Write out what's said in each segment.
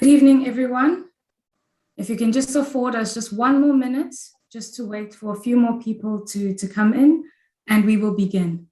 Good evening, everyone. If you can just afford us just one more minute, just to wait for a few more people to come in, and we will begin.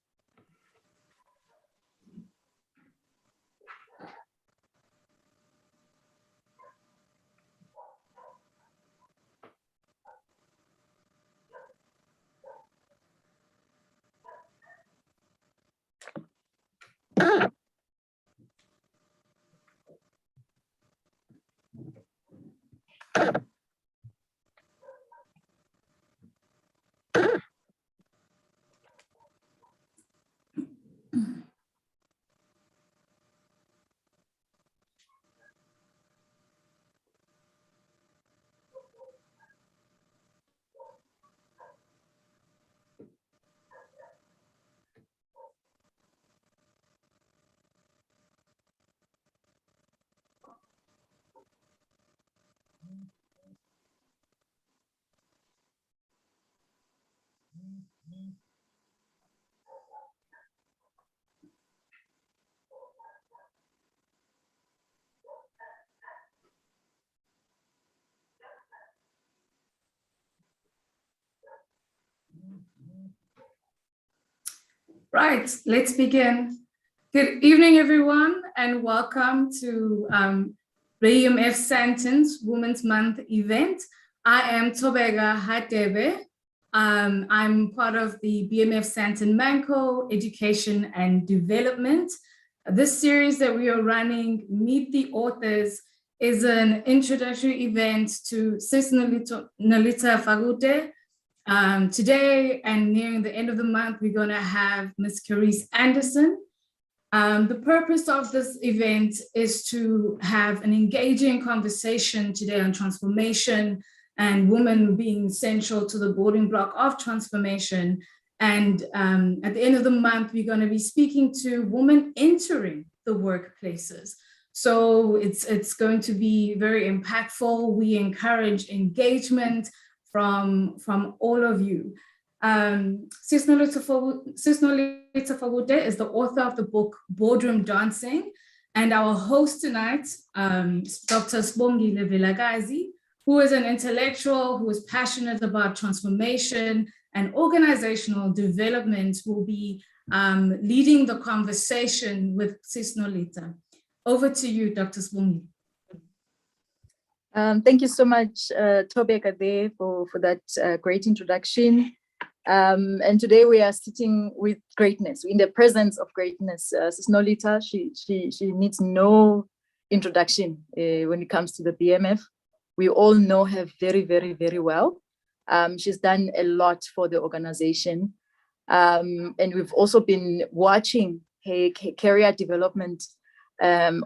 Right, let's begin. Good evening, everyone, and welcome to BMF Sandton's Women's Month event. I am Thobeka Hadebe. I'm part of the BMF Sandton Manco Education and Development. This series that we are running, Meet the Authors, is an introductory event to Sis Nolita Fagute. Today and nearing the end of the month, we're going to have Ms. Carice Anderson. The purpose of this event is to have an engaging conversation today on transformation and women being central to the building block of transformation. And at the end of the month, we're going to be speaking to women entering the workplaces. So it's going to be very impactful. We encourage engagement from all of you. Sis Nolita Fagute is the author of the book Boardroom Dancing, and our host tonight, Dr. Sibongile Vilakazi, who is an intellectual who is passionate about transformation and organizational development, will be leading the conversation with Sis Nolita. Over to you, Dr. Sibongile. Thank you so much, Thobeka, for that great introduction. And today we are sitting with greatness, in the presence of greatness. Sis Nolita, she needs no introduction when it comes to the BMF. We all know her very, very, very well. She's done a lot for the organization. And we've also been watching her career development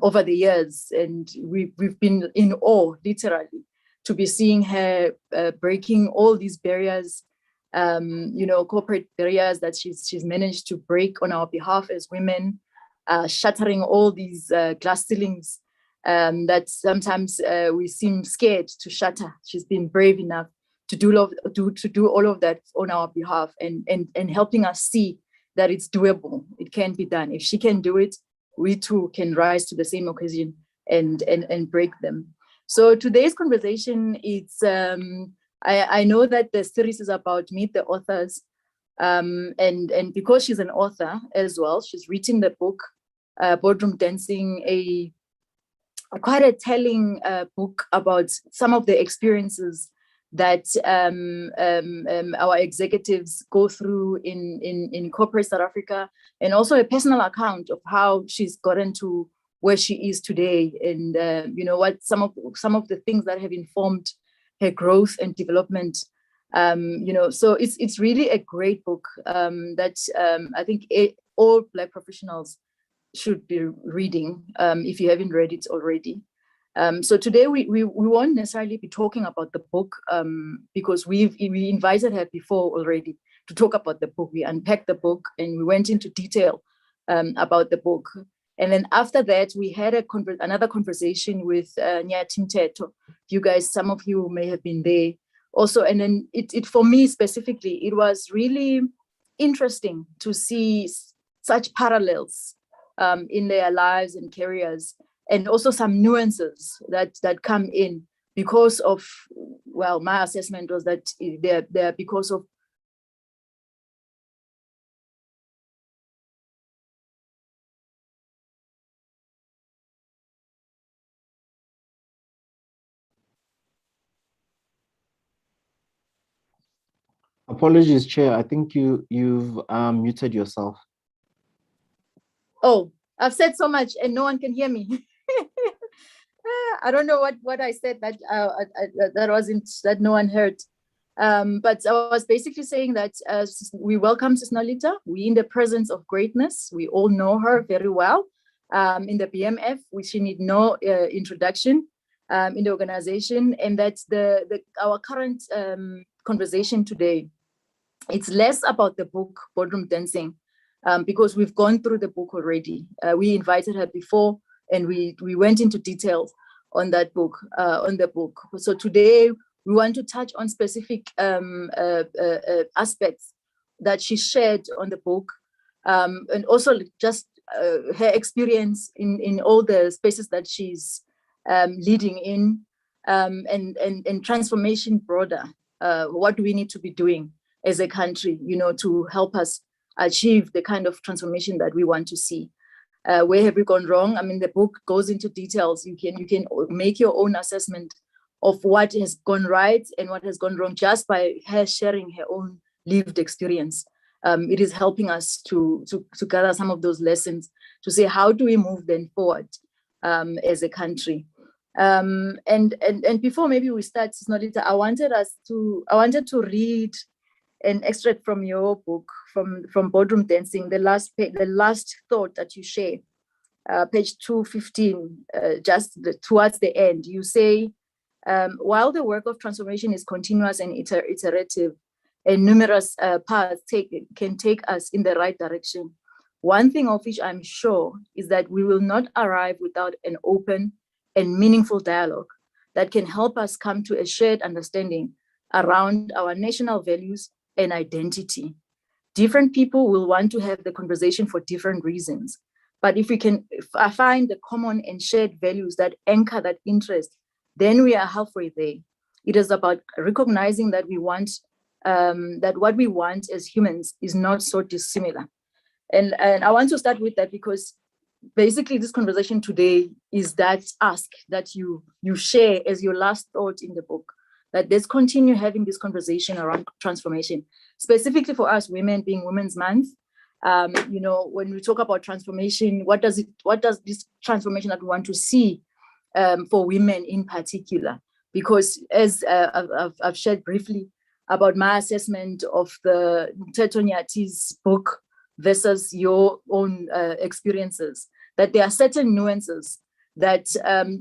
over the years, and we've been in awe, literally, to be seeing her breaking all these barriers, corporate barriers that she's managed to break on our behalf as women, shattering all these glass ceilings that sometimes we seem scared to shatter. She's been brave enough to do all of that on our behalf, and helping us see that it's doable. It can be done. If she can do it, we too can rise to the same occasion and break them. So today's conversation, it's I know that the series is about Meet the Authors, and because she's an author as well, she's written the book Boardroom Dancing, quite a telling book about some of the experiences that our executives go through in corporate South Africa, and also a personal account of how she's gotten to where she is today, and what some of the things that have informed her growth and development. So it's really a great book that I think all Black professionals should be reading if you haven't read it already. So today we won't necessarily be talking about the book because we invited her before already to talk about the book. We unpacked the book and we went into detail about the book. And then after that, we had another conversation with Nyathi Mthethwa. You guys, some of you may have been there also. And then it for me specifically, it was really interesting to see such parallels in their lives and careers. and also some nuances that come in because of, well, my assessment was that they're because of Apologies, Chair. I think you've muted yourself. Oh, I've said so much and no one can hear me. I don't know what I said that that no one heard. But I was basically saying that we welcome Sis Nolita. We're in the presence of greatness. We all know her very well. In the BMF, she need no introduction in the organization, and that's our current conversation today. It's less about the book, Boardroom Dancing, because we've gone through the book already. We invited her before, and we went into details on that book, on the book. So today we want to touch on specific aspects that she shared on the book, and also just her experience in all the spaces that she's leading in, and transformation broader. What do we need to be doing as a country, to help us achieve the kind of transformation that we want to see? Where have we gone wrong? I mean, the book goes into details. You can make your own assessment of what has gone right and what has gone wrong just by her sharing her own lived experience. It is helping us to gather some of those lessons to say, how do we move then forward as a country? And before maybe we start, Nolita, I wanted to read an extract from your book, from Boardroom Dancing, the last thought that you share, page 215, towards the end. You say, while the work of transformation is continuous and iterative, and numerous paths can take us in the right direction, one thing of which I'm sure is that we will not arrive without an open and meaningful dialogue that can help us come to a shared understanding around our national values and identity. Different people will want to have the conversation for different reasons. But if I find the common and shared values that anchor that interest, then we are halfway there. It is about recognizing that that what we want as humans is not so dissimilar. And I want to start with that because basically this conversation today is that ask that you share as your last thought in the book, that let's continue having this conversation around transformation, specifically for us women, being Women's Month. When we talk about transformation, what does this transformation that we want to see for women in particular? Because as I've shared briefly about my assessment of the Mteto Nyati's book versus your own experiences, that there are certain nuances that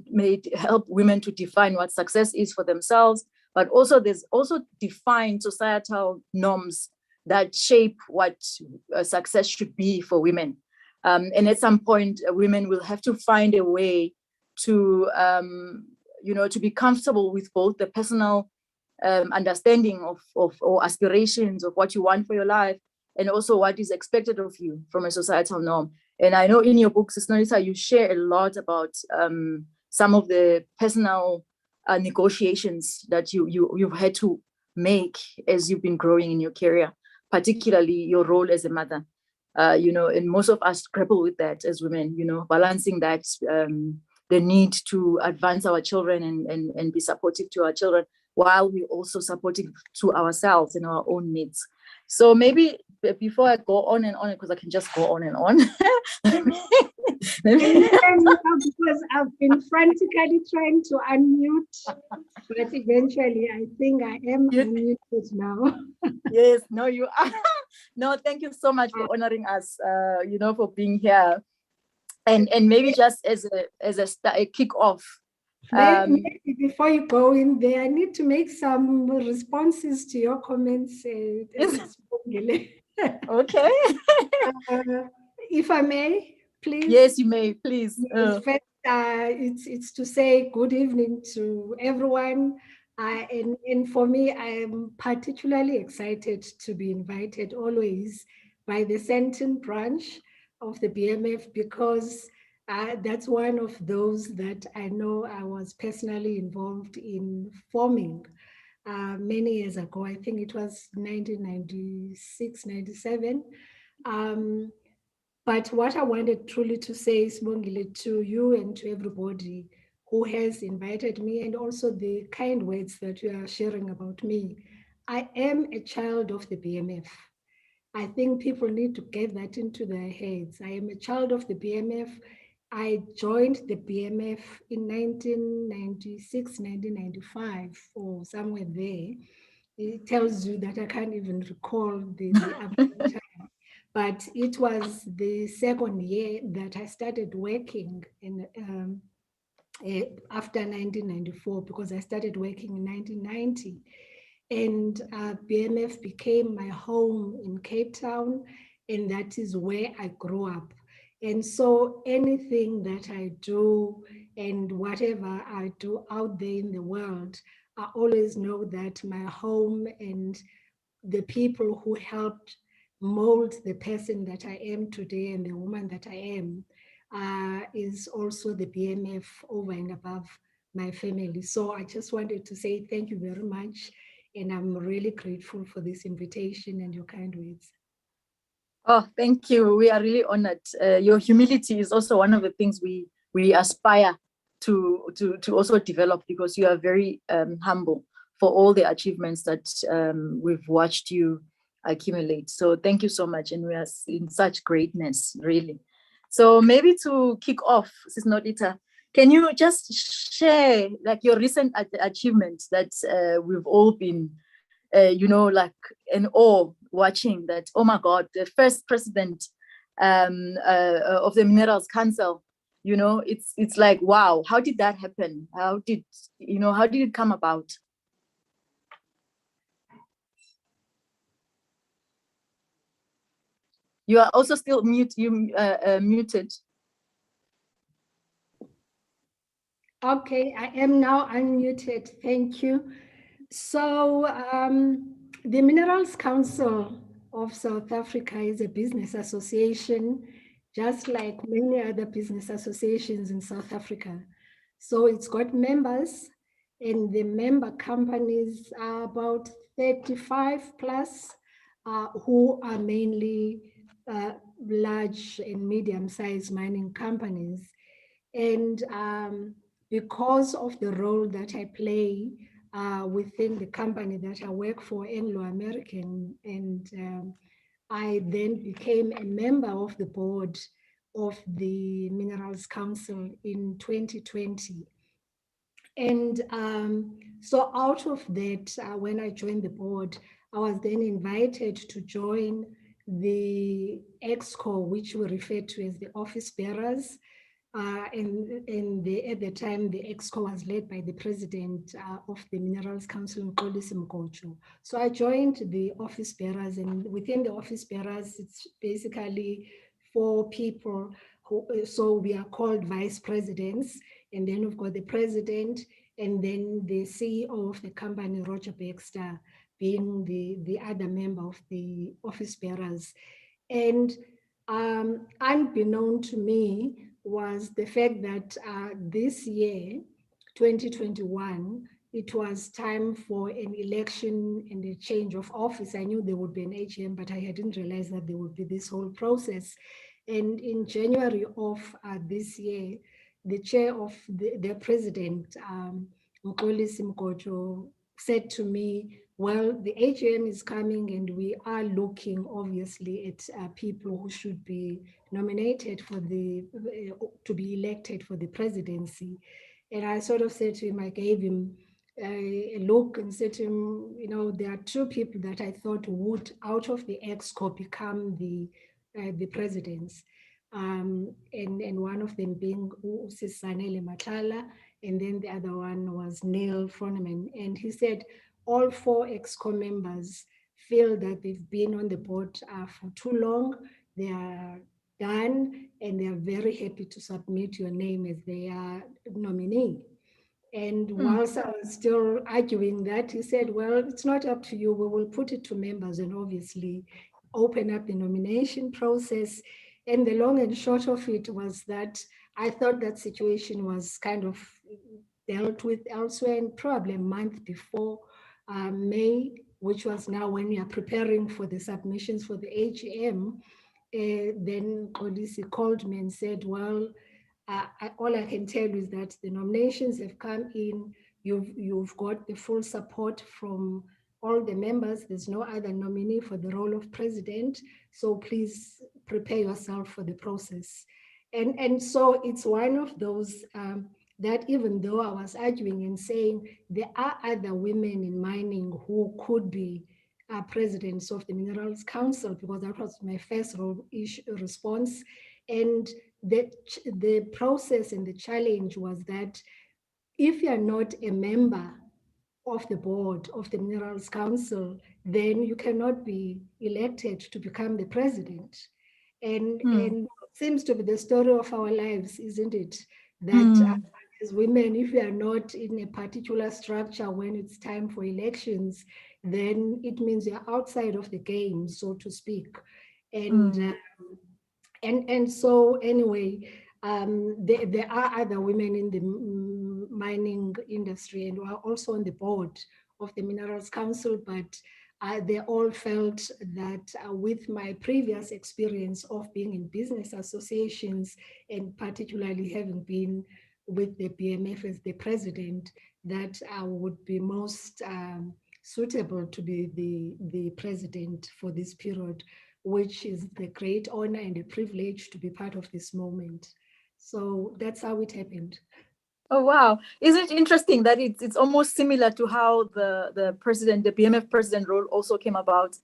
may help women to define what success is for themselves, but also there's also defined societal norms that shape what success should be for women. And at some point, women will have to find a way to, to be comfortable with both the personal understanding of or aspirations of what you want for your life, and also what is expected of you from a societal norm. And I know in your book, Sis Nolita, you share a lot about some of the personal negotiations that you've had to make as you've been growing in your career, particularly your role as a mother. And most of us grapple with that as women, balancing that, the need to advance our children and be supportive to our children, while we're also supportive to ourselves and our own needs. So maybe before I go on and on, because I can just go on and on. Because I've been frantically trying to unmute, but eventually I think I am unmuted now. Yes, no, you are. No, thank you so much for honoring us, for being here. And maybe just as a kick-off. Maybe before you go in there, I need to make some responses to your comments. Okay. If I may, please. Yes, you may, please. First, it's to say good evening to everyone. And for me, I am particularly excited to be invited always by the Sandton branch of the BMF, because That's one of those that I know I was personally involved in forming many years ago. I think it was 1996, 97. But what I wanted truly to say is, Mongile, to you and to everybody who has invited me, and also the kind words that you are sharing about me. I am a child of the BMF. I think people need to get that into their heads. I am a child of the BMF. I joined the BMF in 1996, 1995, or somewhere there. It tells you that I can't even recall the time. But it was the second year that I started working in after 1994, because I started working in 1990. And BMF became my home in Cape Town, and that is where I grew up. And so anything that I do and whatever I do out there in the world, I always know that my home and the people who helped mold the person that I am today and the woman that I am is also the BMF over and above my family. So I just wanted to say thank you very much. And I'm really grateful for this invitation and your kind words. Oh, thank you. We are really honored. Your humility is also one of the things we aspire to also develop, because you are very humble for all the achievements that we've watched you accumulate. So thank you so much. And we are in such greatness, really. So maybe to kick off, Sis Nolita, can you just share like your recent achievements that we've all been, like in awe watching that, oh my God, the first president of the Minerals Council, it's like, wow, how did that happen? How did it come about? You are also still muted. Okay, I am now unmuted. Thank you. So the Minerals Council of South Africa is a business association, just like many other business associations in South Africa. So it's got members, and the member companies are about 35 plus, who are mainly large and medium-sized mining companies. And because of the role that I play within the company that I work for, Anglo American, and I then became a member of the board of the Minerals Council in 2020. And so out of that, when I joined the board, I was then invited to join the EXCO, which we refer to as the office bearers. At the time, the EXCO was led by the president of the Minerals Council, Mxolisi Mngcotsho. So I joined the office bearers, and within the office bearers, it's basically 4 people. So we are called vice presidents, and then we've got the president, and then the CEO of the company, Roger Baxter, being the other member of the office bearers. And unbeknown to me was the fact that this year, 2021, it was time for an election and a change of office. I knew there would be an AGM, but I hadn't realized that there would be this whole process. And in January of this year, the chair of the president, Mxolisi Mngcotsho, said to me, well, the AGM is coming and we are looking obviously at people who should be nominated for to be elected for the presidency. And I sort of said to him, I gave him a look and said to him, there are 2 people that I thought would, out of the EXCO, become the presidents. And one of them being Zanele Matala, and then the other one was Neil Froneman. And he said, all 4 EXCO members feel that they've been on the board for too long. They are done, and they are very happy to submit your name as their nominee. And whilst I was still arguing that, he said, well, it's not up to you. We will put it to members and obviously open up the nomination process. And the long and short of it was that I thought that situation was kind of dealt with elsewhere, and probably a month before May, which was now when we are preparing for the submissions for the AGM, then Kolisi called me and said, well, all I can tell you is that the nominations have come in. You've got the full support from all the members. There's no other nominee for the role of president. So please prepare yourself for the process. And so it's one of those that even though I was arguing and saying there are other women in mining who could be presidents of the Minerals Council, because that was my first response. And the process and the challenge was that if you are not a member of the board of the Minerals Council, then you cannot be elected to become the president. And it seems to be the story of our lives, isn't it? That as women, if we are not in a particular structure when it's time for elections, then it means you're outside of the game, so to speak. And so anyway, there are other women in the mining industry and are also on the board of the Minerals Council, but they all felt that with my previous experience of being in business associations, and particularly having been with the BMF as the president, that I would be most suitable to be the president for this period, which is the great honor and a privilege to be part of this moment. So that's how it happened. Oh, wow. Isn't it interesting that it's almost similar to how the president, the BMF president role also came about?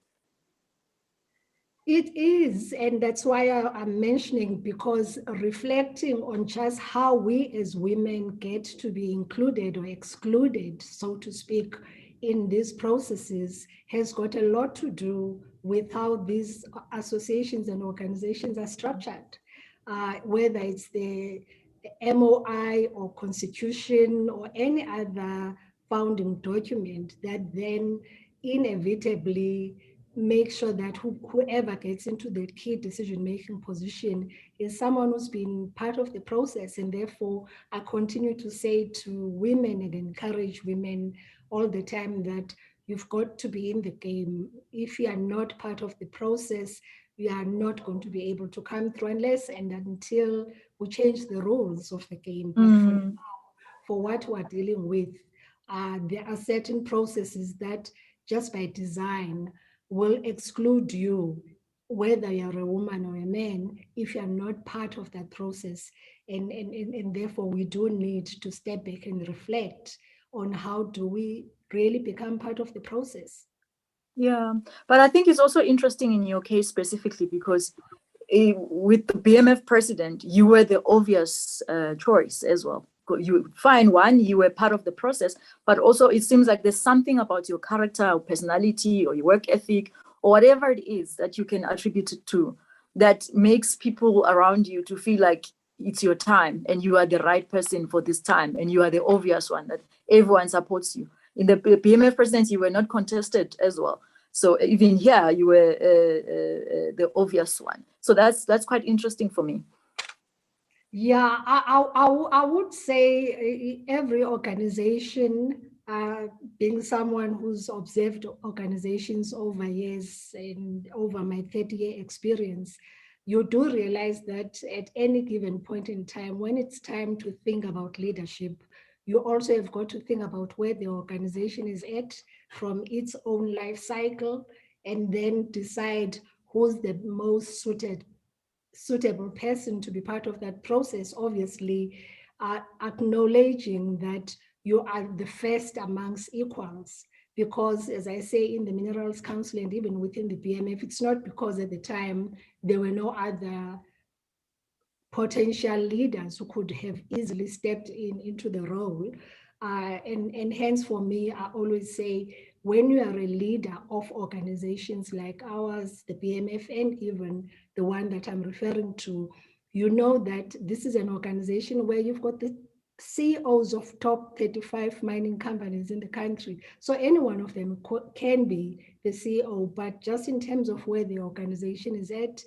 It is, and that's why I'm mentioning, because reflecting on just how we as women get to be included or excluded, so to speak, in these processes has got a lot to do with how these associations and organizations are structured, whether it's the MOI or constitution or any other founding document that then inevitably make sure that whoever gets into the key decision-making position is someone who's been part of the process. And therefore, I continue to say to women and encourage women all the time that you've got to be in the game. If you are not part of the process, you are not going to be able to come through unless and until we change the rules of the game. But for what we're dealing with, there are certain processes that just by design will exclude you, whether you're a woman or a man, if you're not part of that process. And therefore, we do need to step back and reflect on how do we really become part of the process. Yeah, but I think it's also interesting in your case specifically because with the BMF president, you were the obvious choice as well. You find one, you were part of the process, but also it seems like there's something about your character or personality or your work ethic or whatever it is that you can attribute it to that makes people around you to feel like it's your time and you are the right person for this time and you are the obvious one that everyone supports you. In the BMF presidency, you were not contested as well. So even here, you were the obvious one. So that's quite interesting for me. Yeah, I would say every organization, being someone who's observed organizations over years and over my 30-year experience, you do realize that at any given point in time, when it's time to think about leadership, you also have got to think about where the organization is at from its own life cycle, and then decide who's the most suitable person to be part of that process, obviously acknowledging that you are the first amongst equals. Because as I say, in the Minerals Council and even within the BMF, it's not because at the time there were no other potential leaders who could have easily stepped into the role. And hence for me, I always say, when you are a leader of organizations like ours, the BMF, and even the one that I'm referring to, you know that this is an organization where you've got the CEOs of top 35 mining companies in the country. So any one of them can be the CEO, but just in terms of where the organization is at,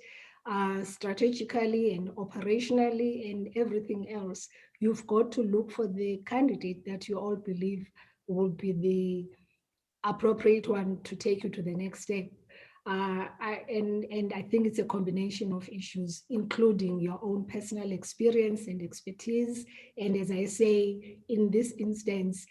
strategically and operationally and everything else. You've got to look for the candidate that you all believe will be the appropriate one to take you to the next step. And I think it's a combination of issues, including your own personal experience and expertise. And as I say, in this instance,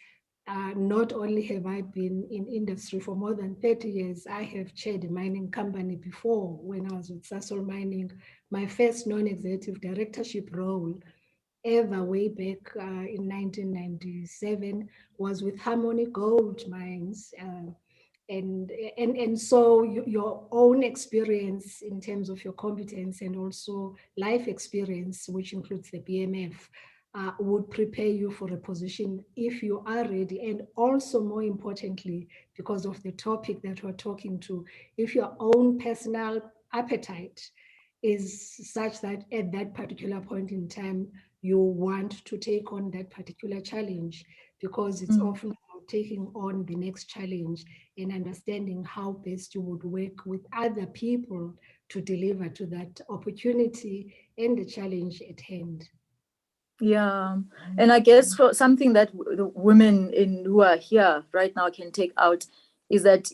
not only have I been in industry for more than 30 years, I have chaired a mining company before when I was with Sasol Mining. My first non-executive directorship role ever way back in 1997 was with Harmony Gold Mines. And so your own experience in terms of your competence and also life experience, which includes the BMF, would prepare you for a position if you are ready. And also, more importantly, because of the topic that we're talking to, if your own personal appetite is such that at that particular point in time, you want to take on that particular challenge, because it's often about taking on the next challenge and understanding how best you would work with other people to deliver to that opportunity and the challenge at hand. Yeah, and I guess for something that the women who are here right now can take out is that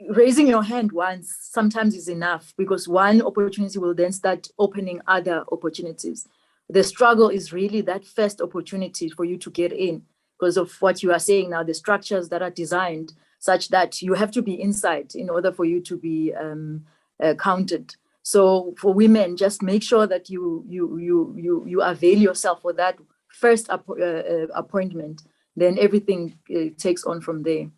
raising your hand once sometimes is enough, because one opportunity will then start opening other opportunities. The struggle is really that first opportunity for you to get in, because of what you are saying now, the structures that are designed such that you have to be inside in order for you to be counted. So for women, just make sure that you avail yourself for that first appointment. Then everything takes on from there.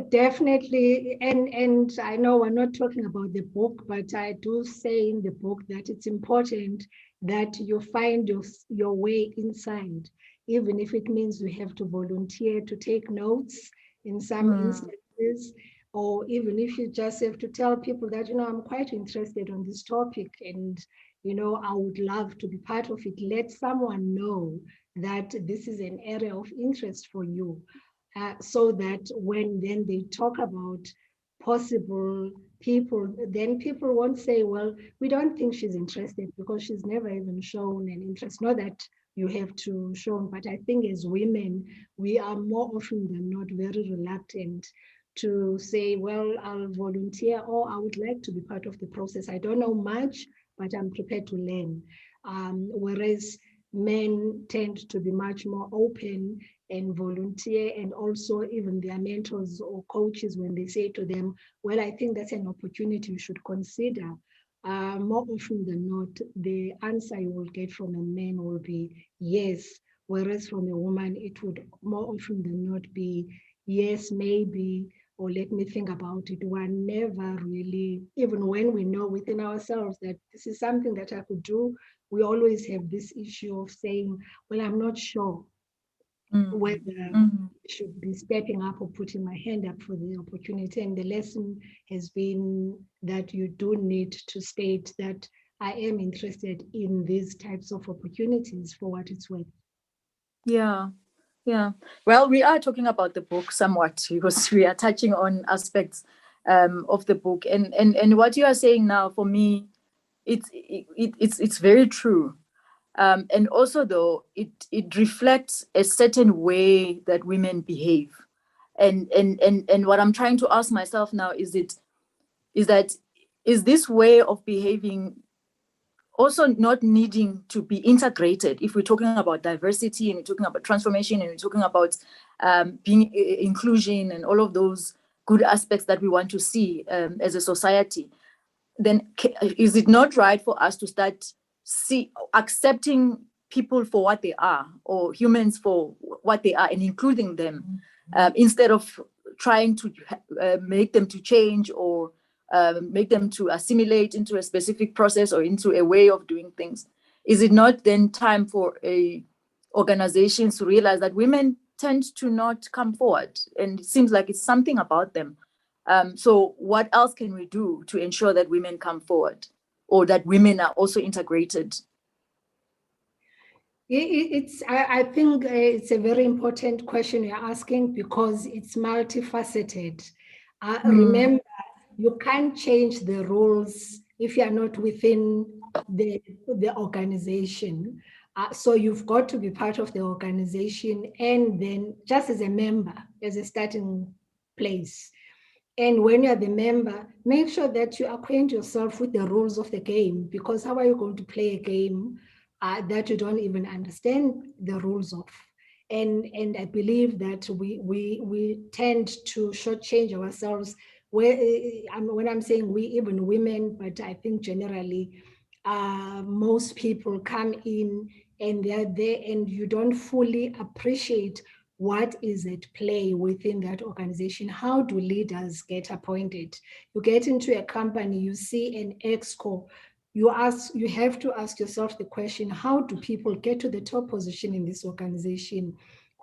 Definitely, and I know we're not talking about the book, but I do say in the book that it's important that you find your way inside, even if it means you have to volunteer to take notes in some instances, or even if you just have to tell people that, I'm quite interested on this topic and, I would love to be part of it. Let someone know that this is an area of interest for you. So that when then they talk about possible people, then people won't say, well, we don't think she's interested because she's never even shown an interest. Not that you have to show, but I think as women, we are more often than not very reluctant to say, well, I'll volunteer, or I would like to be part of the process. I don't know much, but I'm prepared to learn. Whereas men tend to be much more open and volunteer, and also even their mentors or coaches, when they say to them, well, I think that's an opportunity you should consider. More often than not, the answer you will get from a man will be yes, whereas from a woman, it would more often than not be yes, maybe, or let me think about it. We're never really, even when we know within ourselves that this is something that I could do, we always have this issue of saying, well, I'm not sure whether I should be stepping up or putting my hand up for the opportunity. And the lesson has been that you do need to state that I am interested in these types of opportunities for what it's worth. Yeah. Well, we are talking about the book somewhat because we are touching on aspects of the book, and what you are saying now, for me, it's very true. And also, though, it reflects a certain way that women behave, and what I'm trying to ask myself now is this way of behaving also not needing to be integrated? If we're talking about diversity and we're talking about transformation and we're talking about being inclusion and all of those good aspects that we want to see as a society, then is it not right for us to start accepting people for what they are, or humans for what they are, and including them, instead of trying to make them to change or make them to assimilate into a specific process or into a way of doing things? Is it not then time for organizations to realize that women tend to not come forward, and it seems like it's something about them? So what else can we do to ensure that women come forward, or that women are also integrated? I think it's a very important question you're asking, because it's multifaceted. Remember, you can't change the rules if you are not within the organization. So you've got to be part of the organization, and then just as a member, as a starting place. And when you're the member, make sure that you acquaint yourself with the rules of the game, because how are you going to play a game that you don't even understand the rules of? And I believe that we tend to shortchange ourselves. When I'm saying we, even women, but I think generally most people come in and they're there and you don't fully appreciate what is at play within that organization. How do leaders get appointed? You get into a company, you see an exco, you have to ask yourself the question, how do people get to the top position in this organization?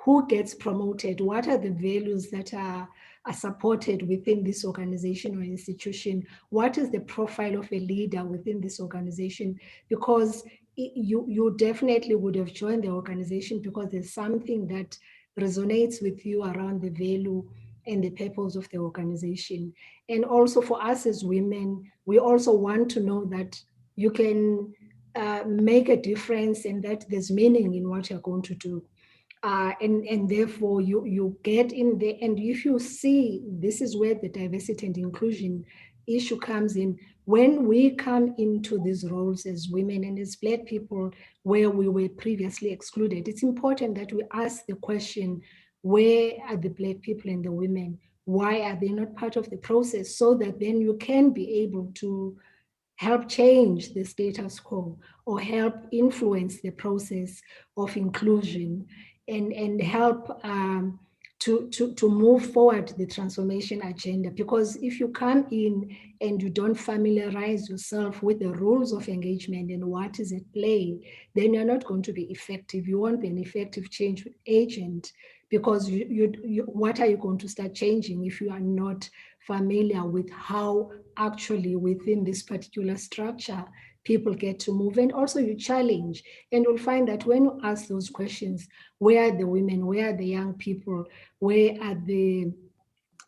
Who gets promoted? What are the values that are supported within this organization or institution? What is the profile of a leader within this organization? Because you definitely would have joined the organization because there's something that resonates with you around the value and the purpose of the organization. And also for us as women, we also want to know that you can make a difference and that there's meaning in what you're going to do. And therefore you get in there, and if you see, this is where the diversity and inclusion issue comes in. When we come into these roles as women and as Black people where we were previously excluded, it's important that we ask the question, where are the Black people and the women? Why are they not part of the process? So that then you can be able to help change the status quo or help influence the process of inclusion and help to move forward the transformation agenda. Because if you come in and you don't familiarize yourself with the rules of engagement and what is at play, then you're not going to be effective. You won't be an effective change agent, because what are you going to start changing if you are not familiar with how actually within this particular structure people get to move? And also you challenge, and you'll find that when you ask those questions, where are the women, where are the young people, where are the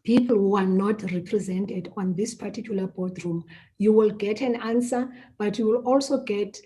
people who are not represented on this particular boardroom, you will get an answer, but you will also get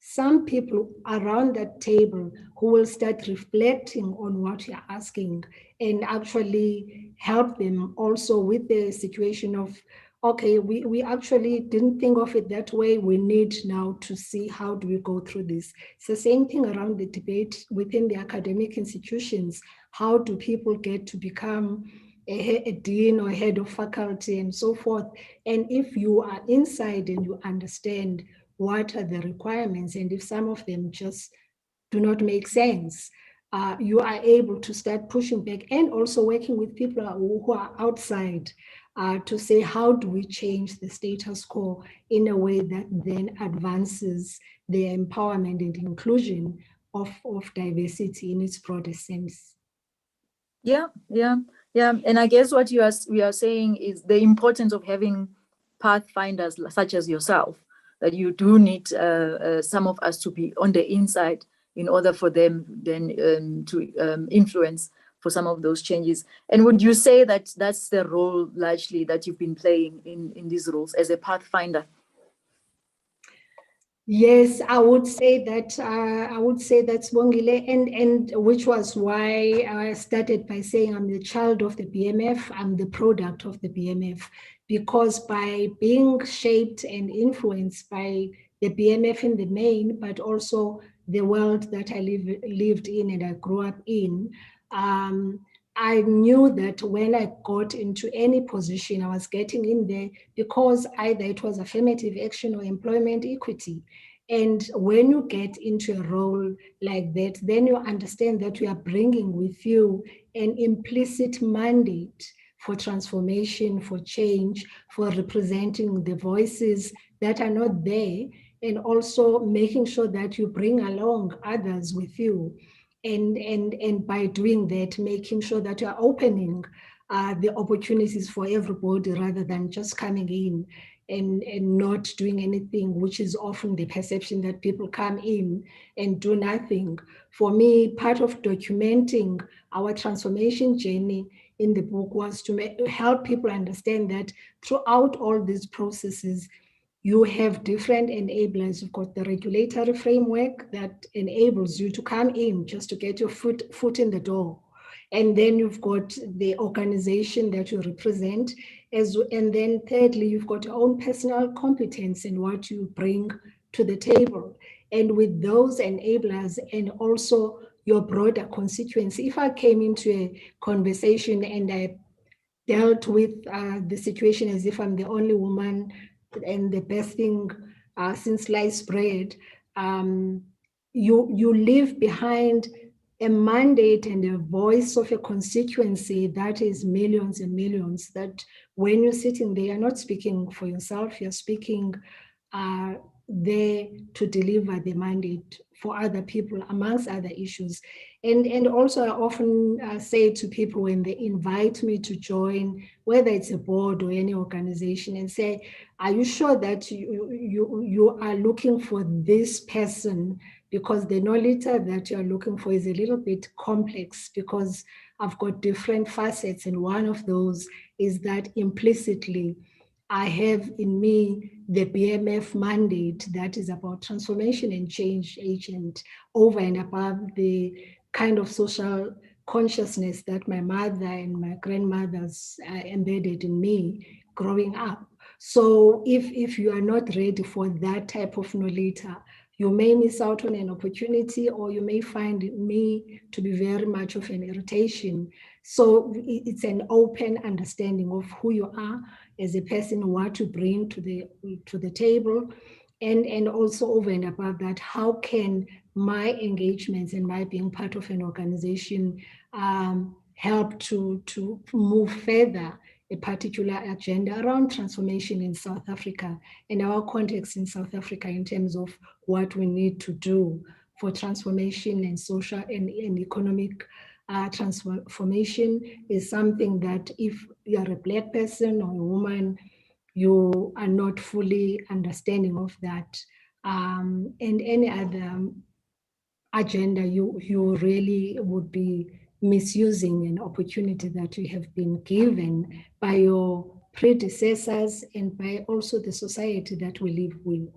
some people around that table who will start reflecting on what you're asking and actually help them also with the situation of, okay, we actually didn't think of it that way. We need now to see how do we go through this. It's the same thing around the debate within the academic institutions. How do people get to become a dean or head of faculty and so forth? And if you are inside and you understand what are the requirements, and if some of them just do not make sense, you are able to start pushing back and also working with people who are outside to say, how do we change the status quo in a way that then advances the empowerment and inclusion of diversity in its broadest sense. Yeah. And I guess what we are saying is the importance of having pathfinders such as yourself, that you do need some of us to be on the inside in order for them then to influence for some of those changes. And would you say that that's the role largely that you've been playing in these roles as a pathfinder? Yes, I would say that. Sibongile, and which was why I started by saying I'm the child of the BMF. I'm the product of the BMF, because by being shaped and influenced by the BMF in the main, but also the world that I lived in and I grew up in, I knew that when I got into any position, I was getting in there because either it was affirmative action or employment equity. And when you get into a role like that, then you understand that you are bringing with you an implicit mandate for transformation, for change, for representing the voices that are not there, and also making sure that you bring along others with you. And by doing that, making sure that you are opening the opportunities for everybody rather than just coming in and not doing anything, which is often the perception that people come in and do nothing. For me, part of documenting our transformation journey in the book was to help people understand that throughout all these processes, you have different enablers. You've got the regulatory framework that enables you to come in just to get your foot in the door. And then you've got the organization that you represent. And then thirdly, you've got your own personal competence and what you bring to the table. And with those enablers and also your broader constituency, if I came into a conversation and I dealt with the situation as if I'm the only woman and the best thing since sliced bread, you leave behind a mandate and a voice of a constituency that is millions and millions, that when you're sitting there, you're not speaking for yourself, you're speaking there to deliver the mandate for other people, amongst other issues. And also I often say to people when they invite me to join, whether it's a board or any organization, and say, are you sure that you are looking for this person? Because the Nolita that you're looking for is a little bit complex, because I've got different facets. And one of those is that implicitly, I have in me the BMF mandate that is about transformation and change agent over and above the kind of social consciousness that my mother and my grandmothers embedded in me growing up. So if you are not ready for that type of Nolita, you may miss out on an opportunity, or you may find me to be very much of an irritation. So it's an open understanding of who you are as a person, what to bring to the table, and also over and above that, how can my engagements and my being part of an organization help to move further a particular agenda around transformation in South Africa and our context in South Africa in terms of what we need to do for transformation and social and economic transformation is something that if you're a Black person or a woman, you are not fully understanding of that. And any other agenda, you really would be misusing an opportunity that you have been given by your predecessors and by also the society that we live with.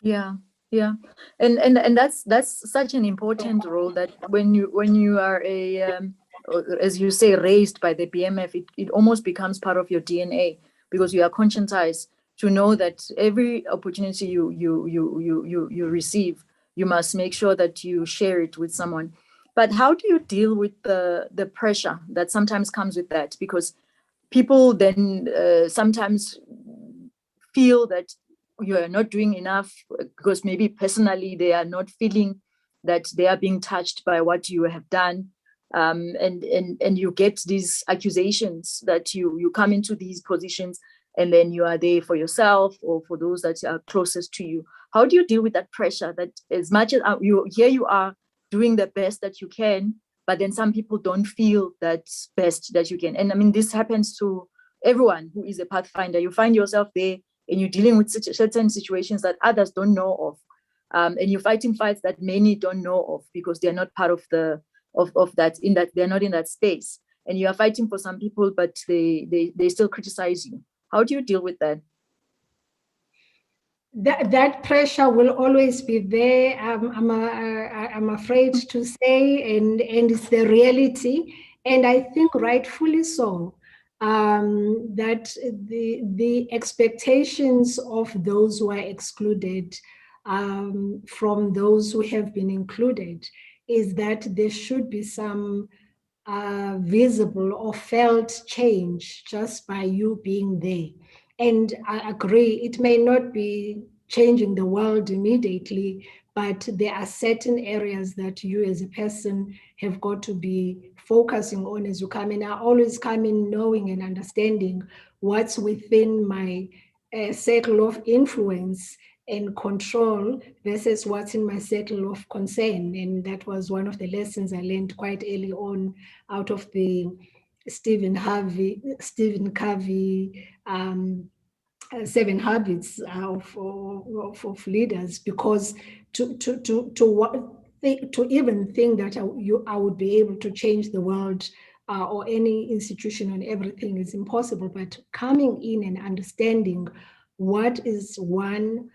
Yeah, yeah, and that's such an important role, that when you are as you say, raised by the BMF, it almost becomes part of your DNA, because you are conscientized to know that every opportunity you receive, you must make sure that you share it with someone. But how do you deal with the pressure that sometimes comes with that? Because people then sometimes feel that you are not doing enough, because maybe personally they are not feeling that they are being touched by what you have done. And you get these accusations that you come into these positions and then you are there for yourself or for those that are closest to you. How do you deal with that pressure, that as much as you are doing the best that you can, but then some people don't feel that best that you can? And I mean, this happens to everyone who is a pathfinder. You find yourself there and you're dealing with certain situations that others don't know of. And you're fighting fights that many don't know of, because they're not part of that, in that they're not in that space. And you are fighting for some people, but they still criticize you. How do you deal with that? That pressure will always be there. I'm afraid to say, and it's the reality, and I think rightfully so. That the expectations of those who are excluded from those who have been included is that there should be some visible or felt change just by you being there. And I agree, it may not be changing the world immediately, but there are certain areas that you as a person have got to be focusing on as you come in. I always come in knowing and understanding what's within my circle of influence and control versus what's in my circle of concern. And that was one of the lessons I learned quite early on out of the Stephen Covey 7 habits of leaders, because to even think that I would be able to change the world or any institution and everything is impossible. But coming in and understanding what is one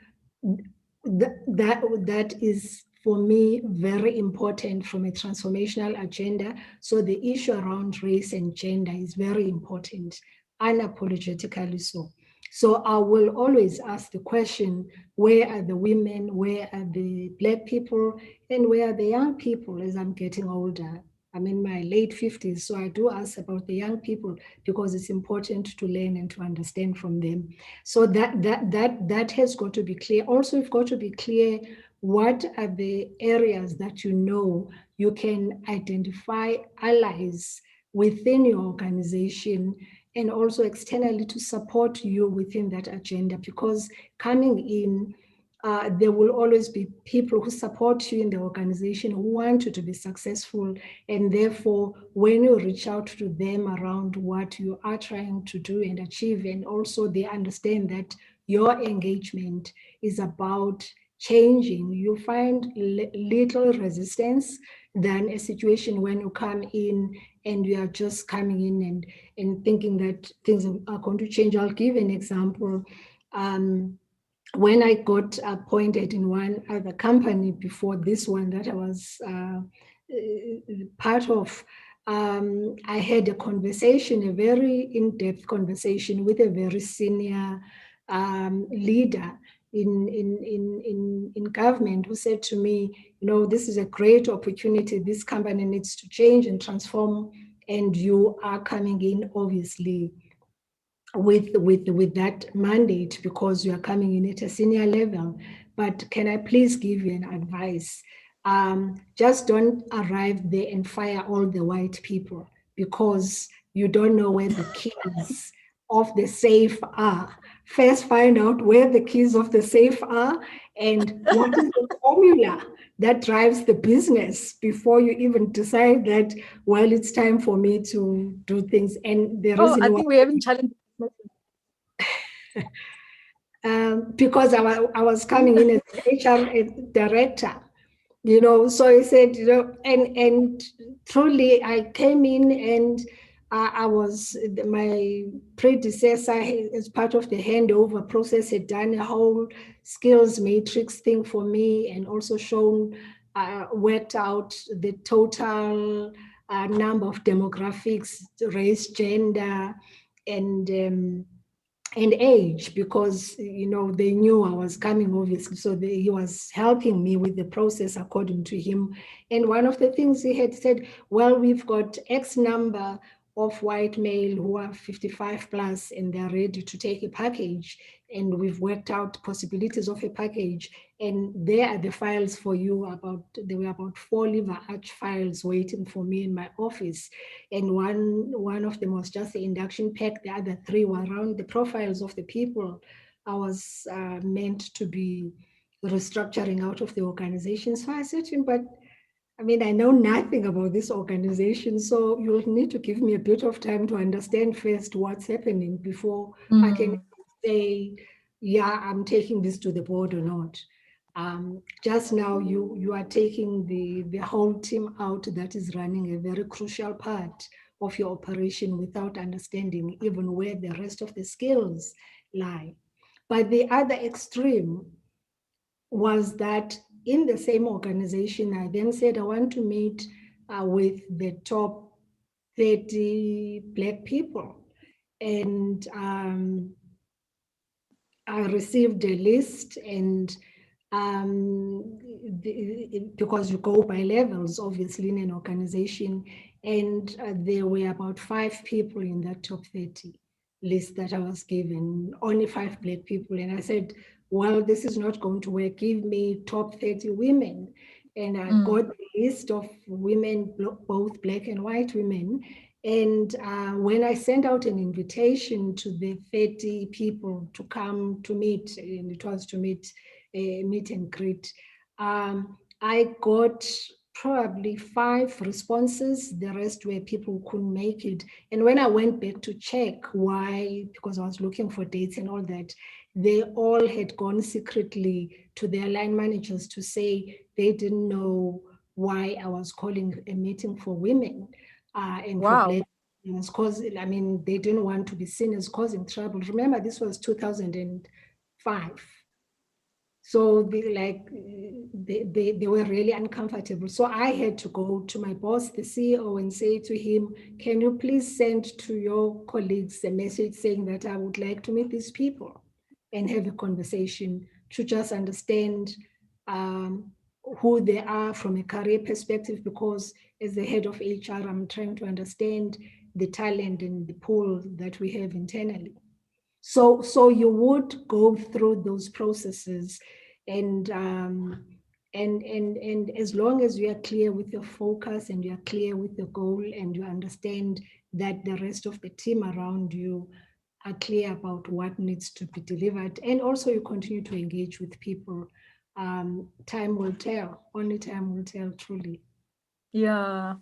that is for me very important from a transformational agenda. So the issue around race and gender is very important, unapologetically so. So I will always ask the question, where are the women, where are the Black people, and where are the young people as I'm getting older? I'm in my late 50s, so I do ask about the young people because it's important to learn and to understand from them. So that has got to be clear. Also, you've got to be clear what are the areas that you can identify allies within your organization and also externally to support you within that agenda, because coming in, there will always be people who support you in the organization, who want you to be successful. And therefore, when you reach out to them around what you are trying to do and achieve, and also they understand that your engagement is about changing, you find little resistance than a situation when you come in and you are just coming in and thinking that things are going to change. I'll give an example. When I got appointed in one other company before this one that I was part of, I had a conversation, a very in-depth conversation with a very senior leader in government, who said to me, this is a great opportunity. This company needs to change and transform, and you are coming in, obviously, with that mandate because you are coming in at a senior level. But can I please give you an advice? Just don't arrive there and fire all the white people, because you don't know where the keys of the safe are. First, find out where the keys of the safe are and what is the formula that drives the business before you even decide that, well, it's time for me to do things. And the reason I think we haven't challenged. because I was coming in as HR director, so I said, and truly I came in and I was, my predecessor, as part of the handover process, had done a whole skills matrix thing for me and also shown, worked out the total number of demographics, race, gender, and age, because they knew I was coming, obviously, so he was helping me with the process according to him. And one of the things he had said, well, we've got X number of white male who are 55 plus and they're ready to take a package, and we've worked out possibilities of a package, and there are the files for you. There were about 4 liver arch files waiting for me in my office, and one of them was just the induction pack. The other 3 were around the profiles of the people I was meant to be restructuring out of the organization. So I said to him, but I know nothing about this organization, so you'll need to give me a bit of time to understand first what's happening before I can say, yeah, I'm taking this to the board or not. Just now, you are taking the whole team out that is running a very crucial part of your operation without understanding even where the rest of the skills lie. But the other extreme was that in the same organization, I then said, I want to meet with the top 30 Black people. And I received a list, and because you go by levels, obviously, in an organization, and there were about 5 people in that top 30 list that I was given, only 5 Black people. And I said, well, this is not going to work. Give me top 30 women. And I got the list of women, both Black and white women. And when I sent out an invitation to the 30 people to come to meet, and it was to meet and greet, I got probably 5 responses. The rest were people who couldn't make it. And when I went back to check why, because I was looking for dates and all that, they all had gone secretly to their line managers to say they didn't know why I was calling a meeting for women and Wow. for Black. They didn't want to be seen as causing trouble. Remember, this was 2000 and 5. So they were really uncomfortable. So I had to go to my boss, the CEO, and say to him, can you please send to your colleagues a message saying that I would like to meet these people and have a conversation to just understand who they are from a career perspective, because as the head of HR, I'm trying to understand the talent and the pool that we have internally. So you would go through those processes, and as long as you are clear with your focus and you are clear with the goal and you understand that the rest of the team around you are clear about what needs to be delivered, and also you continue to engage with people, time will tell. Only time will tell, truly. Yeah,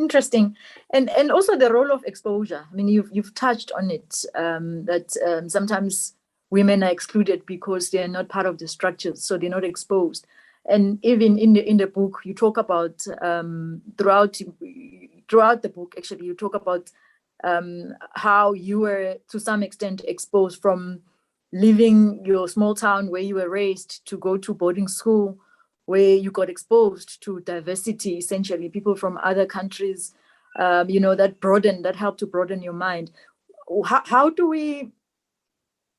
interesting. And also the role of exposure. I mean, you've touched on it, that sometimes women are excluded because they're not part of the structures, so they're not exposed. And even in the book, you talk about throughout the book, actually, you talk about how you were to some extent exposed from leaving your small town where you were raised to go to boarding school, where you got exposed to diversity, essentially people from other countries, that helped to broaden your mind. How do we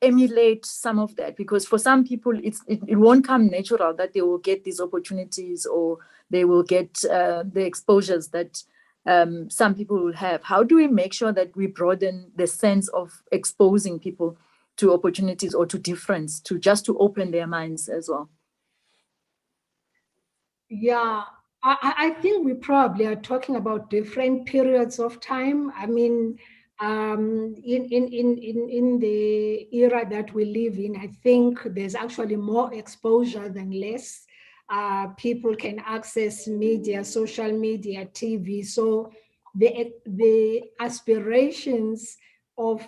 emulate some of that? Because for some people, it won't come natural that they will get these opportunities, or they will get the exposures that some people will have. How do we make sure that we broaden the sense of exposing people to opportunities or to difference, to open their minds as well? Yeah, I think we probably are talking about different periods of time. I mean, in the era that we live in, I think there's actually more exposure than less. People can access media, social media, TV. So the aspirations of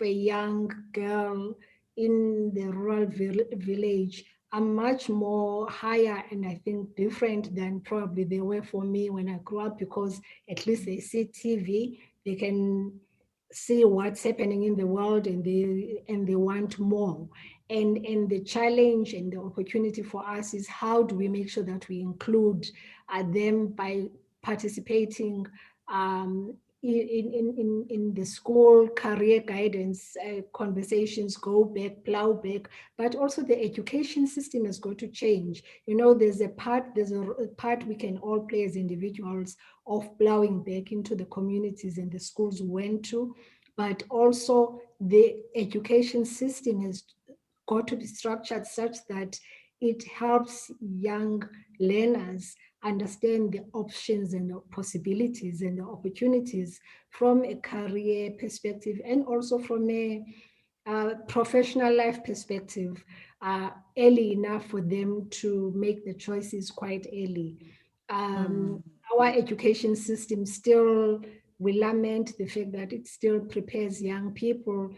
a young girl in the rural village are much more higher, and I think different than probably they were for me when I grew up, because at least they see TV, they can see what's happening in the world, and they want more. And the challenge and the opportunity for us is, how do we make sure that we include them by participating in the school career guidance conversations, go back, plow back, but also the education system has got to change. There's a part we can all play as individuals of plowing back into the communities and the schools we went to, but also the education system has got to be structured such that it helps young learners understand the options and the possibilities and the opportunities from a career perspective, and also from a professional life perspective, early enough for them to make the choices quite early. Our education system still, we lament the fact that it still prepares young people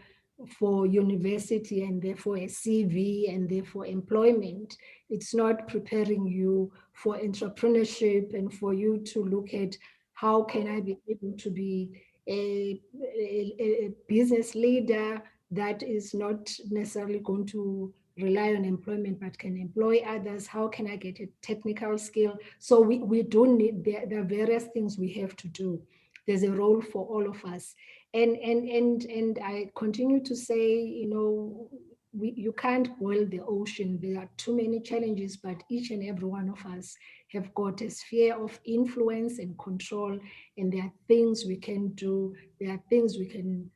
for university and therefore a CV and therefore employment. It's not preparing you for entrepreneurship and for you to look at how can I be able to be a business leader that is not necessarily going to rely on employment but can employ others. How can I get a technical skill? So we do need, there are various things we have to do. There's a role for all of us. And I continue to say, you can't boil the ocean. There are too many challenges, but each and every one of us have got a sphere of influence and control, and there are things we can do. There are things we can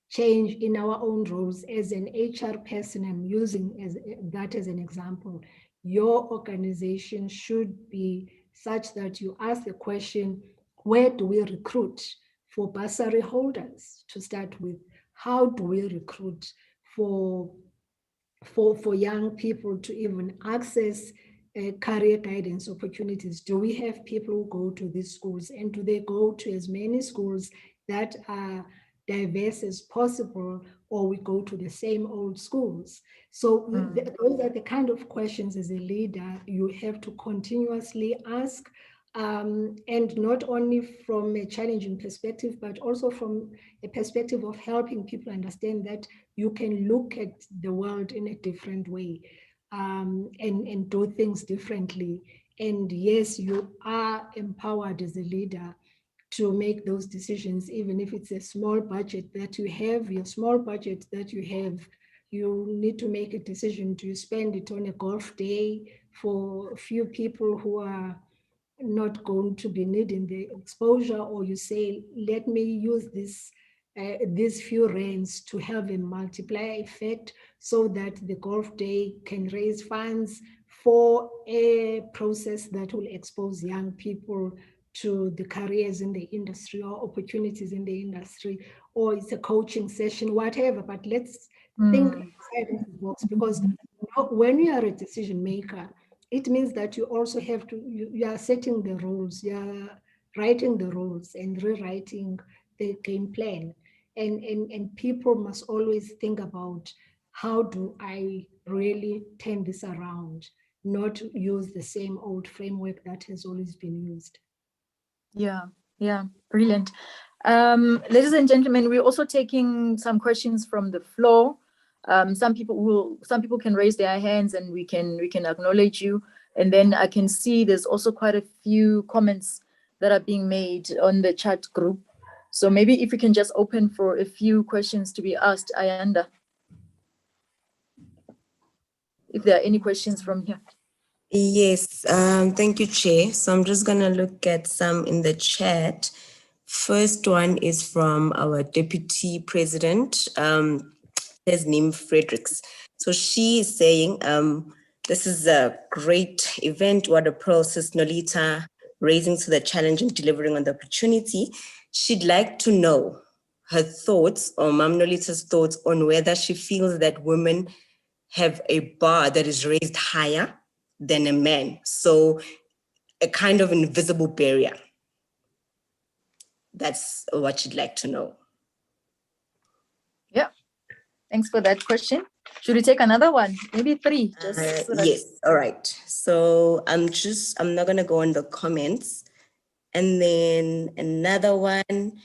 change in our own roles. As an HR person, I'm using that as an example. Your organization should be such that you ask the question, where do we recruit for bursary holders to start with? How do we recruit for young people to even access career guidance opportunities? Do we have people who go to these schools, and do they go to as many schools that are diverse as possible, or we go to the same old schools? So those are the kind of questions as a leader you have to continuously ask. and not only from a challenging perspective, but also from a perspective of helping people understand that you can look at the world in a different way, and do things differently. And yes, you are empowered as a leader to make those decisions, even if it's a small budget that you have, your small budget that you have, you need to make a decision. Do you spend it on a golf day for a few people who are not going to be needing the exposure, or you say, let me use these few rands to have a multiplier effect so that the golf day can raise funds for a process that will expose young people to the careers in the industry or opportunities in the industry, or it's a coaching session, whatever. But let's think outside of the box, because when you are a decision maker, it means that you also have to, you are setting the rules, you are writing the rules and rewriting the game plan. And people must always think about, how do I really turn this around, not use the same old framework that has always been used. Yeah, brilliant. Ladies and gentlemen, we're also taking some questions from the floor. Some people can raise their hands and we can acknowledge you. And then I can see there's also quite a few comments that are being made on the chat group. So maybe if we can just open for a few questions to be asked, Ayanda, if there are any questions from here. Yes, thank you, Chair. So I'm just going to look at some in the chat. First one is from our Deputy President, Tasneem Fredericks. So she is saying, this is a great event, what a process, Nolita, raising to the challenge and delivering on the opportunity. She'd like to know her thoughts, or Mam Nolita's thoughts, on whether she feels that women have a bar that is raised higher than a man. So a kind of invisible barrier. That's what she'd like to know. Yeah, thanks for that question. Should we take another one? Maybe three, just so that... Yes, all right. So I'm not gonna go on the comments. And then another one,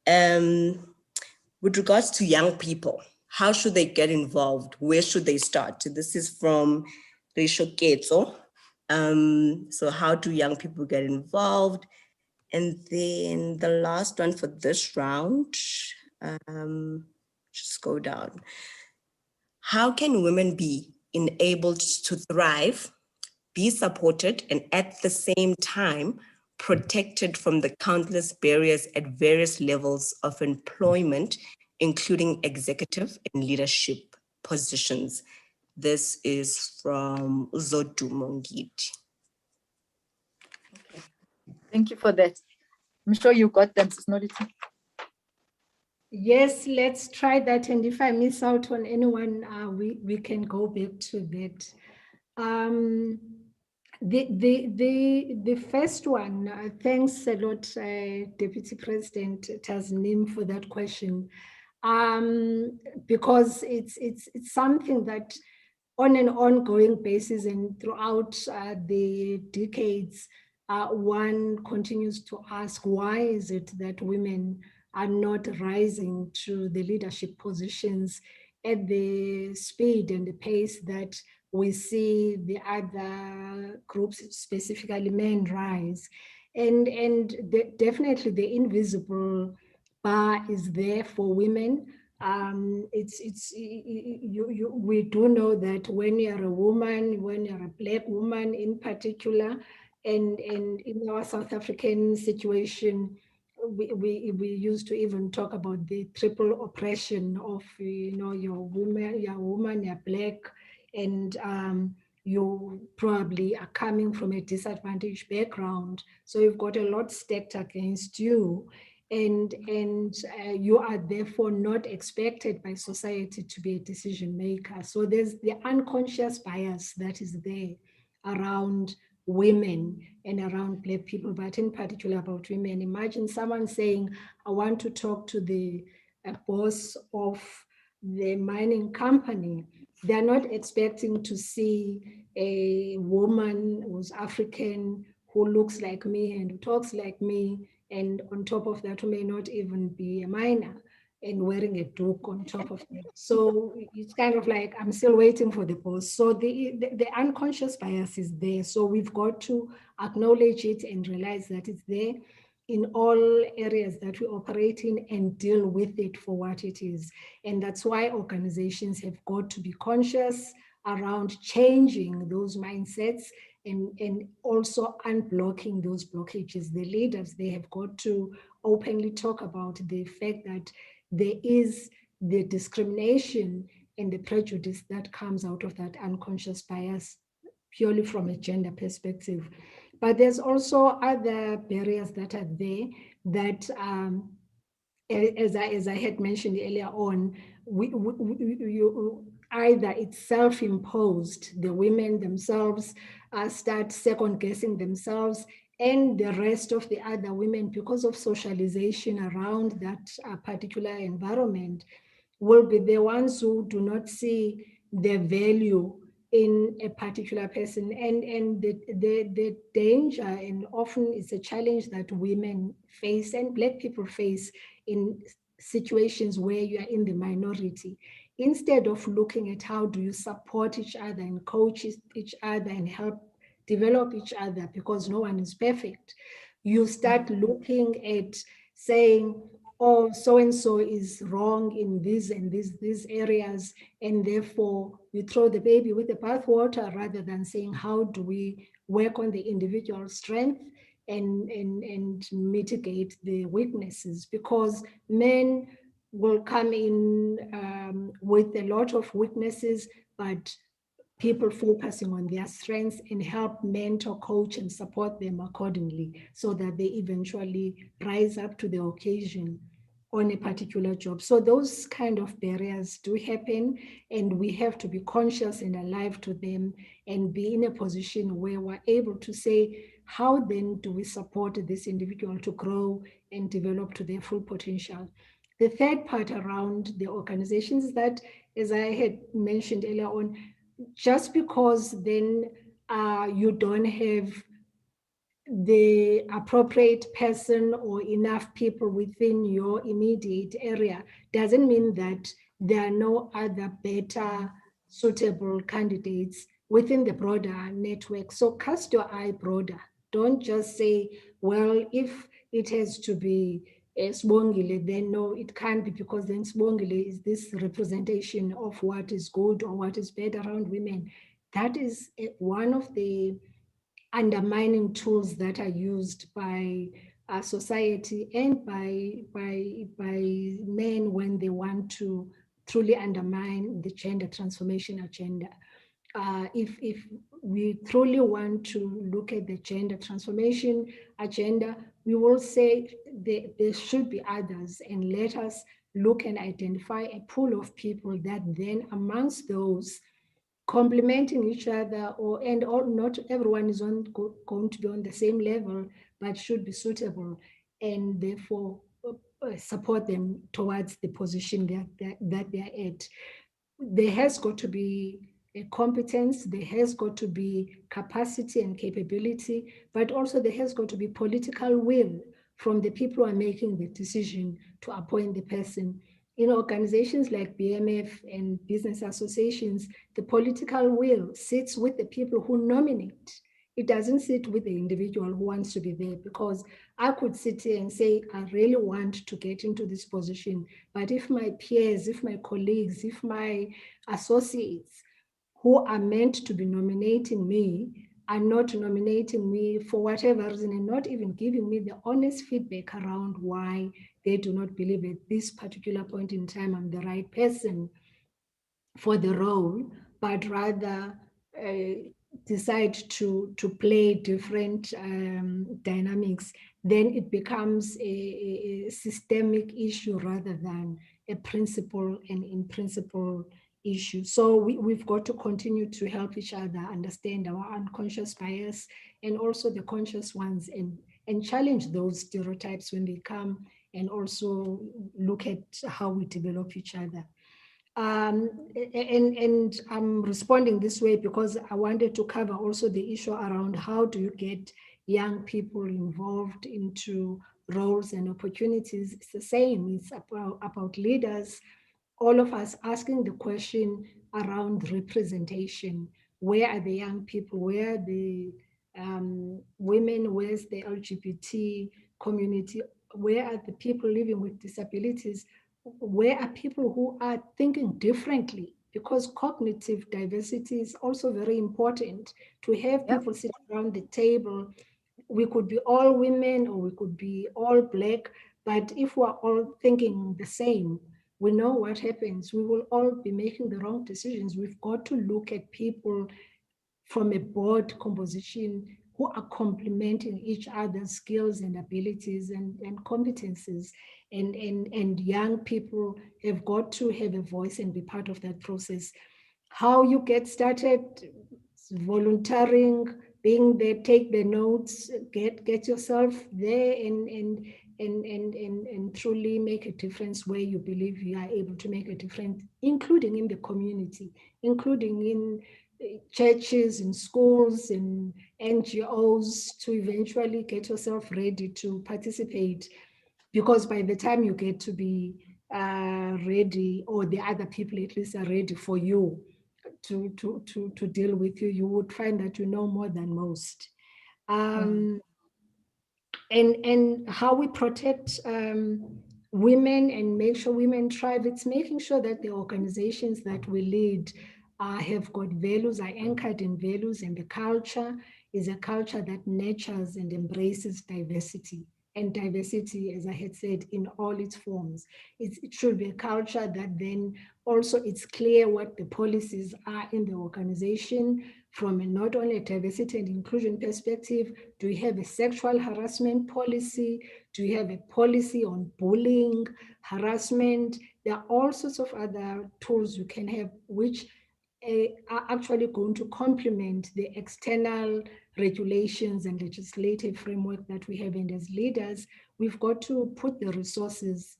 with regards to young people, how should they get involved? Where should they start? This is from Risho Ketso. So how do young people get involved? And then the last one for this round, just go down. How can women be enabled to thrive, be supported, and at the same time, protected from the countless barriers at various levels of employment, including executive and leadership positions? This is from Zodu Mongiti. Okay. Thank you for that. I'm sure you got them, Sis Nolita. Yes, let's try that. And if I miss out on anyone, we can go back to that. The first one, thanks a lot, Deputy President Tasneem, for that question, because it's something that on an ongoing basis and throughout the decades, one continues to ask, why is it that women are not rising to the leadership positions at the speed and the pace that we see the other groups, specifically men, rise? And definitely the invisible bar is there for women. We do know that when you're a woman, when you're a Black woman in particular, and in our South African situation, we used to even talk about the triple oppression of, you're a woman, you're Black, and you probably are coming from a disadvantaged background. So you've got a lot stacked against you. And you are therefore not expected by society to be a decision maker. So there's the unconscious bias that is there around women and around Black people, but in particular about women. Imagine someone saying, I want to talk to the boss of the mining company. They're not expecting to see a woman who's African, who looks like me and who talks like me, and on top of that, who may not even be a minor and wearing a toque on top of it. So it's kind of like, I'm still waiting for the post. So the unconscious bias is there. So we've got to acknowledge it and realize that it's there in all areas that we operate in and deal with it for what it is. And that's why organizations have got to be conscious around changing those mindsets and also unblocking those blockages. The leaders, they have got to openly talk about the fact that there is the discrimination and the prejudice that comes out of that unconscious bias purely from a gender perspective. But there's also other barriers that are there that, as I had mentioned earlier on, either it's self-imposed, the women themselves start second-guessing themselves, and the rest of the other women, because of socialization around that particular environment, will be the ones who do not see the value in a particular person. And the danger, and often it's a challenge that women face and Black people face in situations where you are in the minority. Instead of looking at how do you support each other and coach each other and help develop each other, because no one is perfect, you start looking at saying, oh, so-and-so is wrong in these and these areas, and therefore you throw the baby with the bathwater, rather than saying, how do we work on the individual strength and mitigate the weaknesses? Because men will come in with a lot of weaknesses, but people focusing on their strengths and help mentor, coach, and support them accordingly so that they eventually rise up to the occasion on a particular job. So those kind of barriers do happen, and we have to be conscious and alive to them and be in a position where we're able to say, how then do we support this individual to grow and develop to their full potential? The third part around the organizations is that, as I had mentioned earlier on, just because then you don't have the appropriate person or enough people within your immediate area doesn't mean that there are no other better suitable candidates within the broader network. So cast your eye broader. Don't just say, well, if it has to be Sibongile, then no, it can't be, because then Sibongile is this representation of what is good or what is bad around women. That is one of the undermining tools that are used by society and by men when they want to truly undermine the gender transformation agenda. If we truly want to look at the gender transformation agenda, we will say there should be others, and let us look and identify a pool of people that then, amongst those, complementing each other, not everyone is going to be on the same level, but should be suitable, and therefore support them towards the position that they're at. There has got to be a competence, there has got to be capacity and capability, but also there has got to be political will from the people who are making the decision to appoint the person. In organizations like BMF and business associations, the political will sits with the people who nominate. It doesn't sit with the individual who wants to be there, because I could sit here and say, I really want to get into this position. But if my peers, if my colleagues, if my associates who are meant to be nominating me are not nominating me for whatever reason, and not even giving me the honest feedback around why they do not believe at this particular point in time I'm the right person for the role, but rather decide to play different dynamics, then it becomes a systemic issue rather than a principle and in principle issue. So we've got to continue to help each other understand our unconscious bias and also the conscious ones, and challenge those stereotypes when they come, and also look at how we develop each other. And I'm responding this way because I wanted to cover also the issue around how do you get young people involved into roles and opportunities. It's the same. It's about leaders, all of us asking the question around representation. Where are the young people? Where are the women? Where's the LGBT community? Where are the people living with disabilities? Where are people who are thinking differently? Because cognitive diversity is also very important, to have people sit around the table. We could be all women or we could be all Black, but if we're all thinking the same, we know what happens. We will all be making the wrong decisions. We've got to look at people from a board composition who are complementing each other's skills and abilities and competencies. And young people have got to have a voice and be part of that process. How you get started, volunteering, being there, take the notes, get yourself there and truly make a difference where you believe you are able to make a difference, including in the community, including in churches, in schools, in NGOs, to eventually get yourself ready to participate. Because by the time you get to be ready, or the other people at least are ready for you to deal with you, you would find that you know more than most. And how we protect women and make sure women thrive, it's making sure that the organizations that we lead have got values, are anchored in values, and the culture is a culture that nurtures and embraces diversity. And diversity, as I had said, in all its forms. It should be a culture that then also it's clear what the policies are in the organization, from not only a diversity and inclusion perspective. Do we have a sexual harassment policy? Do we have a policy on bullying, harassment? There are all sorts of other tools you can have, which are actually going to complement the external regulations and legislative framework that we have. And as leaders, we've got to put the resources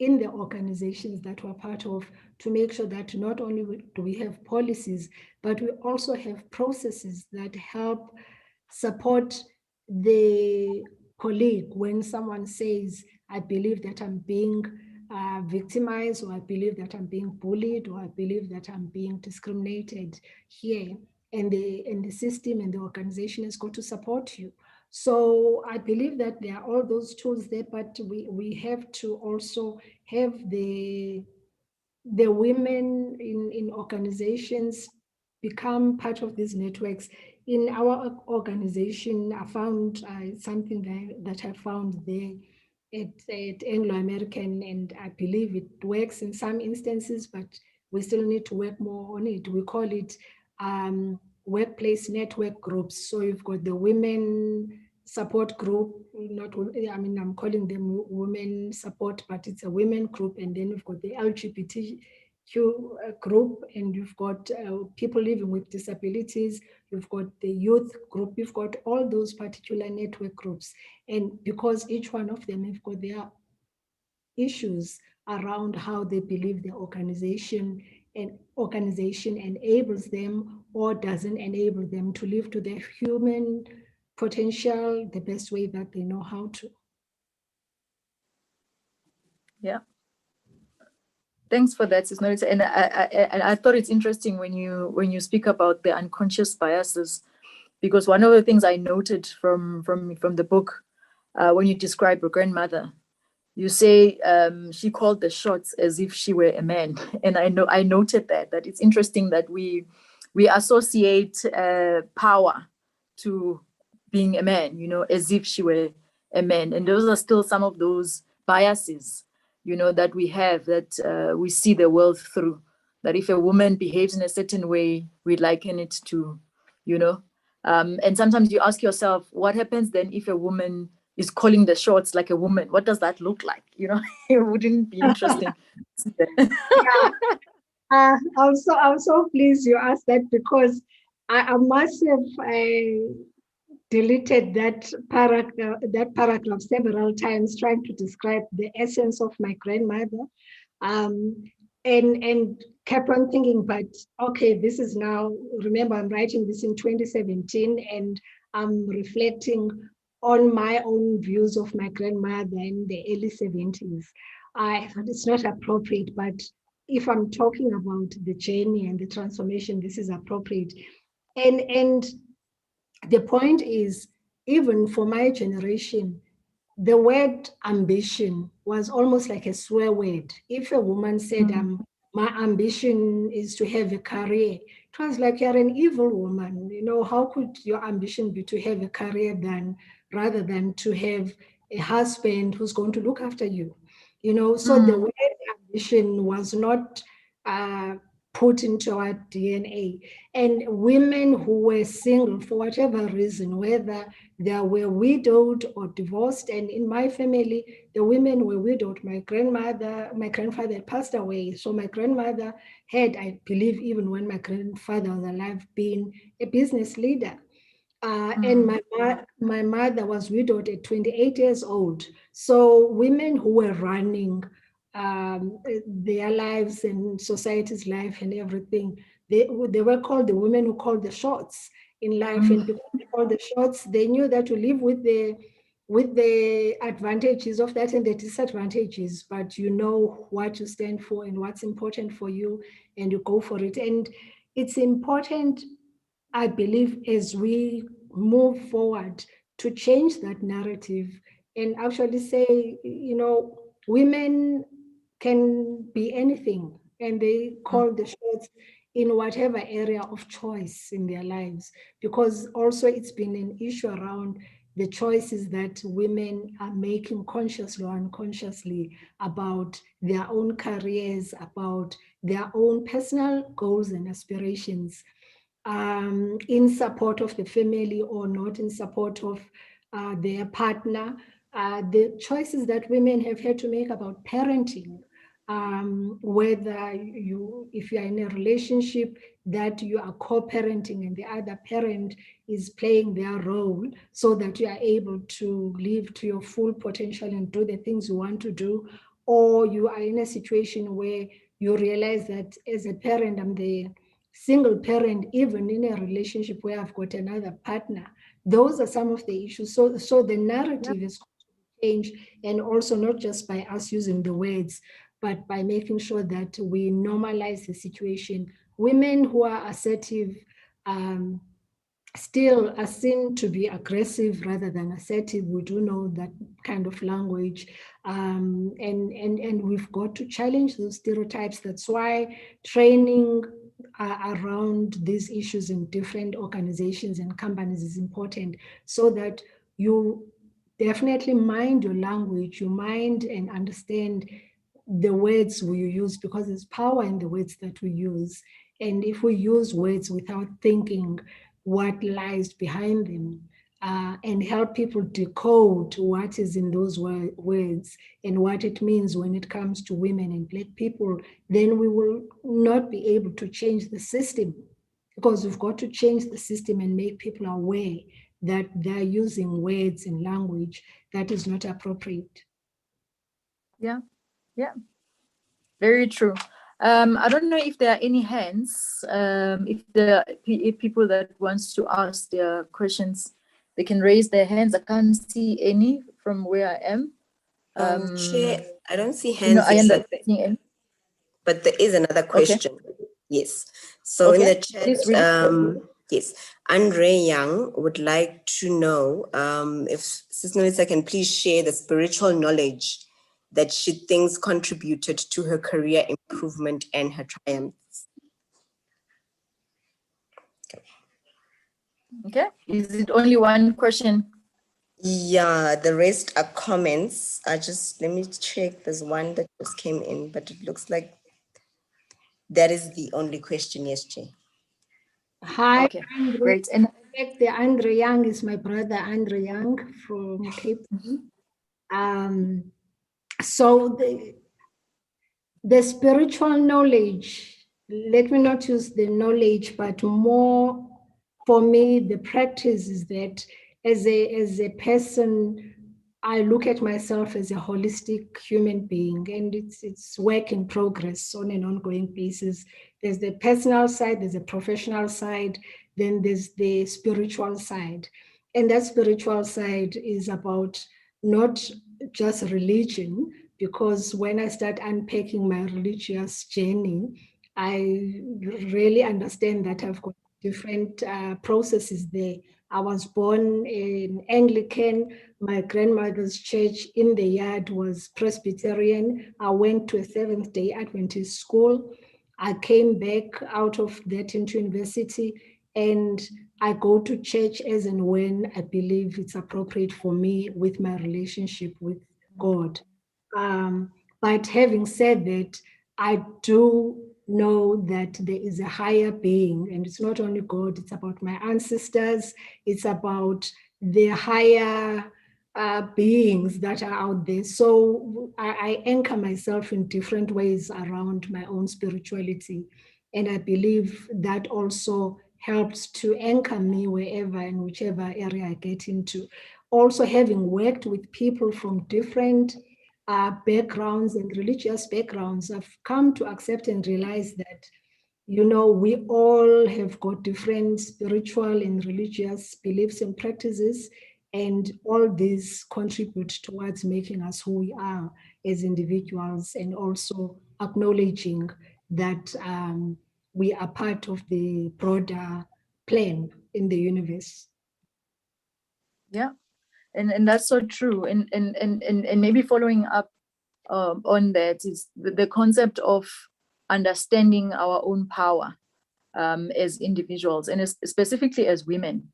in the organizations that we're part of to make sure that not only do we have policies, but we also have processes that help support the colleague when someone says, I believe that I'm being victimized, or I believe that I'm being bullied, or I believe that I'm being discriminated here. And the system and the organization has got to support you. So I believe that there are all those tools there, but we have to also have the women in organizations become part of these networks. In our organization, I found something that I found there at Anglo American, and I believe it works in some instances, but we still need to work more on it. We call it workplace network groups. So you've got the women support group, I'm calling them women support, but it's a women group. And then we've got the LGBTQ group, and you've got people living with disabilities, you've got the youth group, you've got all those particular network groups. And because each one of them have got their issues around how they believe the organization enables them or doesn't enable them to live to their human potential the best way that they know how to. Yeah. Thanks for that, Sis Nolita. And I thought it's interesting when you speak about the unconscious biases, because one of the things I noted from the book, when you describe your grandmother, you say she called the shots as if she were a man. And I noted that it's interesting that we associate power to being a man, as if she were a man. And those are still some of those biases, that we have, that we see the world through. That if a woman behaves in a certain way, we liken it to, and sometimes you ask yourself, what happens then if a woman is calling the shots like a woman? What does that look like? It wouldn't be interesting. Yeah. I'm so pleased you asked that, because I must have deleted that paragraph several times, trying to describe the essence of my grandmother, and kept on thinking, but okay, this is now, remember I'm writing this in 2017, and I'm reflecting on my own views of my grandmother in the early 70s. I thought it's not appropriate, but if I'm talking about the journey and the transformation, this is appropriate. And the point is, even for my generation, the word ambition was almost like a swear word. If a woman said, my ambition is to have a career, it was like you're an evil woman. You know, how could your ambition be to have a career rather than to have a husband who's going to look after you? You know, so the word ambition was not put into our DNA. And women who were single for whatever reason, whether they were widowed or divorced, and in my family, the women were widowed. My grandfather had passed away. So my grandmother had, I believe, even when my grandfather was alive, been a business leader. And my mother was widowed at 28 years old. So women who were running their lives and society's life and everything, they were called the women who called the shots in life. And because they called the shots, they knew that to live with the advantages of that and the disadvantages, but you know what you stand for and what's important for you, and you go for it. And it's important, I believe, as we move forward, to change that narrative and actually say, you know, women can be anything, and they call the shots in whatever area of choice in their lives, because also it's been an issue around the choices that women are making consciously or unconsciously about their own careers, about their own personal goals and aspirations, in support of the family or not in support of their partner. The choices that women have had to make about parenting, whether if you are in a relationship that you are co-parenting and the other parent is playing their role so that you are able to live to your full potential and do the things you want to do, or you are in a situation where you realize that as a parent, I'm the single parent, even in a relationship where I've got another partner. Those are some of the issues. So the narrative is changed, and also not just by us using the words, but by making sure that we normalize the situation. Women who are assertive still are seen to be aggressive rather than assertive. We do know that kind of language, and we've got to challenge those stereotypes. That's why training around these issues in different organizations and companies is important, so that you definitely mind your language, you mind and understand the words we use, because there's power in the words that we use. And if we use words without thinking what lies behind them, and help people decode what is in those words and what it means when it comes to women and Black people, then we will not be able to change the system, because we've got to change the system and make people aware that they're using words and language that is not appropriate. Yeah, very true. I don't know if there are any hands. If there are people that wants to ask their questions, they can raise their hands. I can't see any from where I am. Chair, I don't see hands. No, I end up seeing any. But there is another question. Okay. Yes. So in the chat, yes, Andre Young would like to know if Sis Nolita can please share the spiritual knowledge that she thinks contributed to her career improvement and her triumphs. Okay. Is it only one question? Yeah, the rest are comments. Let me check. There's one that just came in, but it looks like that is the only question. Yes, Chair. Hi, okay, great. And the Andre Young is my brother, Andre Young from Cape Town. So the spiritual knowledge, let me not use the knowledge, but more for me, the practice is that as a person, I look at myself as a holistic human being, and it's work in progress on an ongoing basis. There's the personal side, there's a professional side, then there's the spiritual side. And that spiritual side is about not just religion, because when I start unpacking my religious journey, I really understand that I've got different processes there. I was born in Anglican. My grandmother's church in the yard was Presbyterian. I went to a Seventh-day Adventist school. I came back out of that into university, and I go to church as and when I believe it's appropriate for me with my relationship with God. But having said that, I do know that there is a higher being, and it's not only God, it's about my ancestors, it's about the higher beings that are out there. So I anchor myself in different ways around my own spirituality. And I believe that also helps to anchor me wherever and whichever area I get into. Also, having worked with people from different backgrounds and religious backgrounds, I've come to accept and realize that, you know, we all have got different spiritual and religious beliefs and practices, and all these contribute towards making us who we are as individuals, and also acknowledging that we are part of the broader plan in the universe. Yeah, and that's so true. And maybe following up on that is the concept of understanding our own power as individuals, and specifically as women,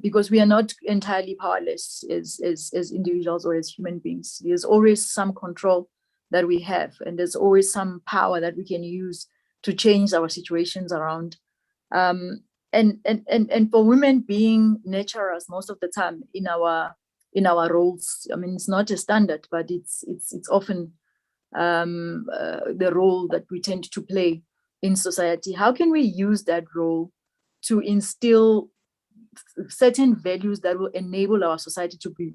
because we are not entirely powerless as individuals or as human beings. There's always some control that we have, and there's always some power that we can use to change our situations around. And for women being nurturers most of the time in our roles, I mean, it's not a standard, but it's often the role that we tend to play in society. How can we use that role to instill certain values that will enable our society to be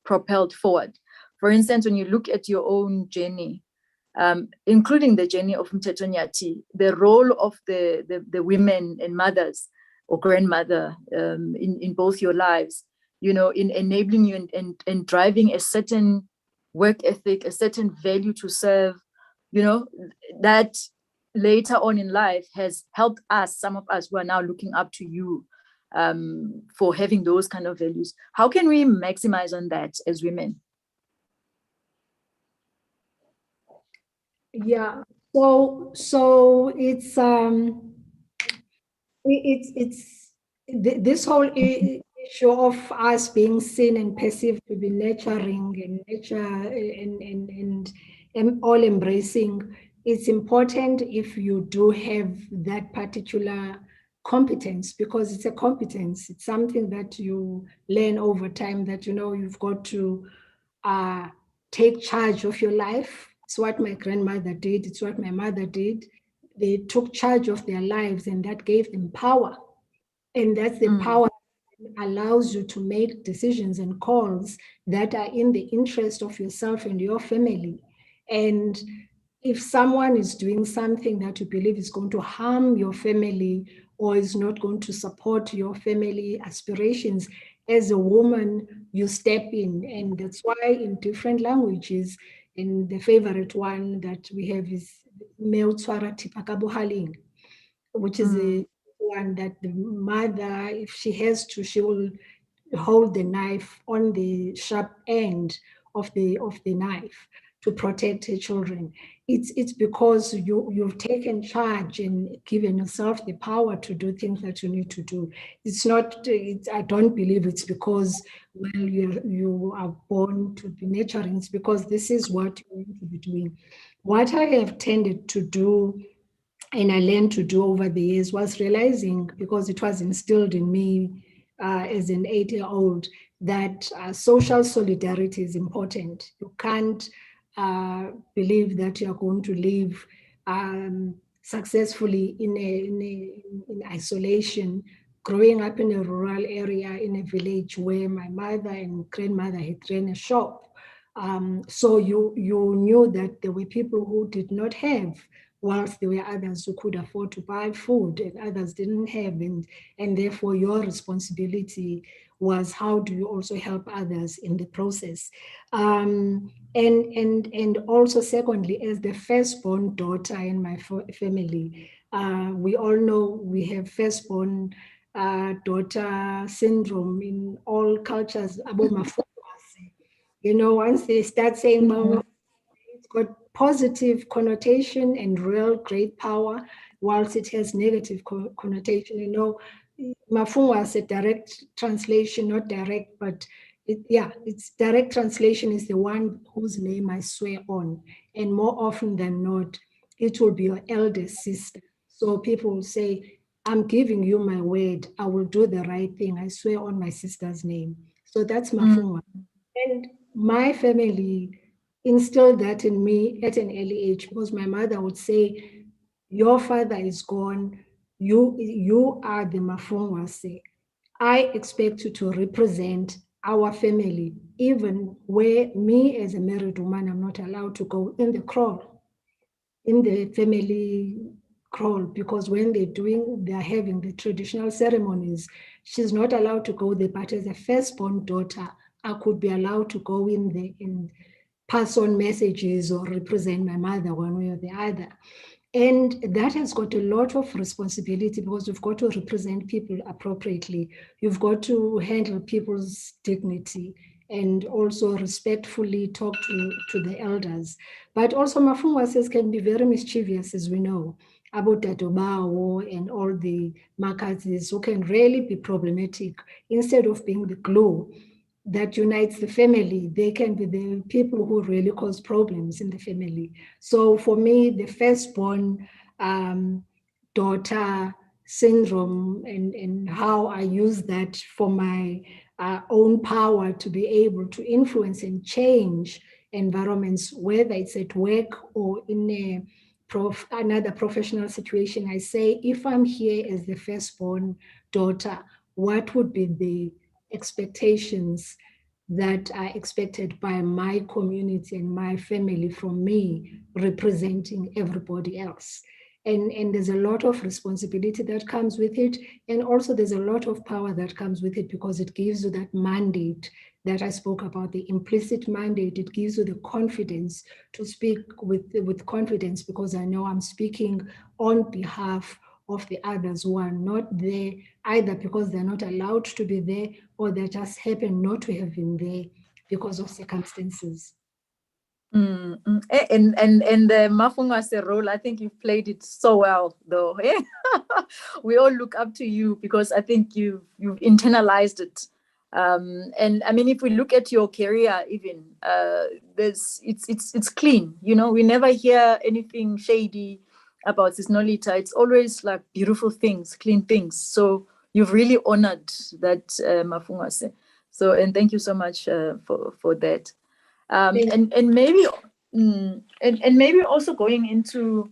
propelled forward? For instance, when you look at your own journey, including the journey of Mteto Nyati, the role of the women and mothers or grandmother in both your lives, you know, in enabling you and driving a certain work ethic, a certain value to serve, you know, that later on in life has helped us, some of us who are now looking up to you for having those kind of values. How can we maximize on that as women? Yeah, so it's this whole issue of us being seen and perceived to be nurturing and nature and all embracing. It's important if you do have that particular competence, because it's a competence. It's something that you learn over time, that, you know, you've got to take charge of your life. It's what my grandmother did. It's what my mother did. They took charge of their lives, and that gave them power. And that's the power that allows you to make decisions and calls that are in the interest of yourself and your family. And if someone is doing something that you believe is going to harm your family or is not going to support your family aspirations, as a woman, you step in. And that's why in different languages, in the favorite one that we have is Meotswara Tipakabuhaling, which is a one that the mother, if she has to, she will hold the knife on the sharp end of the knife to protect her children. It's because you've taken charge and given yourself the power to do things that you need to do. It's not. I don't believe it's because, well, you are born to be nurturing. It's because this is what you need to be doing. What I have tended to do, and I learned to do over the years, was realizing, because it was instilled in me as an 8-year-old, that social solidarity is important. You can't believe that you are going to live successfully in isolation. Growing up in a rural area, in a village where my mother and grandmother had ran a shop, so you knew that there were people who did not have whilst there were others who could afford to buy food and others didn't have, and therefore your responsibility was how do you also help others in the process. And also secondly, as the firstborn daughter in my family, we all know we have firstborn daughter syndrome in all cultures. You know, once they start saying mama, it's got positive connotation and real great power, whilst it has negative connotation. You know, Mafungwa is a direct translation, not direct, but it's direct translation is the one whose name I swear on. And more often than not, it will be your eldest sister. So people will say, I'm giving you my word. I will do the right thing. I swear on my sister's name. So that's Mafungwa. And my family instilled that in me at an early age, because my mother would say, your father is gone. You are the Mafungwase. I expect you to represent our family, even where me as a married woman, I'm not allowed to go in the crawl, in the family crawl, because when they're having the traditional ceremonies, she's not allowed to go there. But as a firstborn daughter, I could be allowed to go in there and pass on messages or represent my mother one way or the other. And that has got a lot of responsibility, because you've got to represent people appropriately. You've got to handle people's dignity and also respectfully talk to the elders. But also Mafungwases can be very mischievous, as we know, about Dadobao and all the Makazis who can really be problematic. Instead of being the glue that unites the family, they can be the people who really cause problems in the family. So for me, the firstborn daughter syndrome and how I use that for my own power to be able to influence and change environments, whether it's at work or in another professional situation. I say, if I'm here as the firstborn daughter, what would be the expectations that are expected by my community and my family from me representing everybody else? And there's a lot of responsibility that comes with it. And also there's a lot of power that comes with it, because it gives you that mandate that I spoke about, the implicit mandate. It gives you the confidence to speak with confidence, because I know I'm speaking on behalf of the others who are not there, either because they're not allowed to be there or they just happen not to have been there because of circumstances. And the Mafungwase role, I think you've played it so well, though. We all look up to you, because I think you've internalized it. And I mean, if we look at your career, even it's clean. You know, we never hear anything shady about Sis Nolita. It's always like beautiful things, clean things. So you've really honored that, Mafungwase. So, and thank you so much for that. And maybe also going into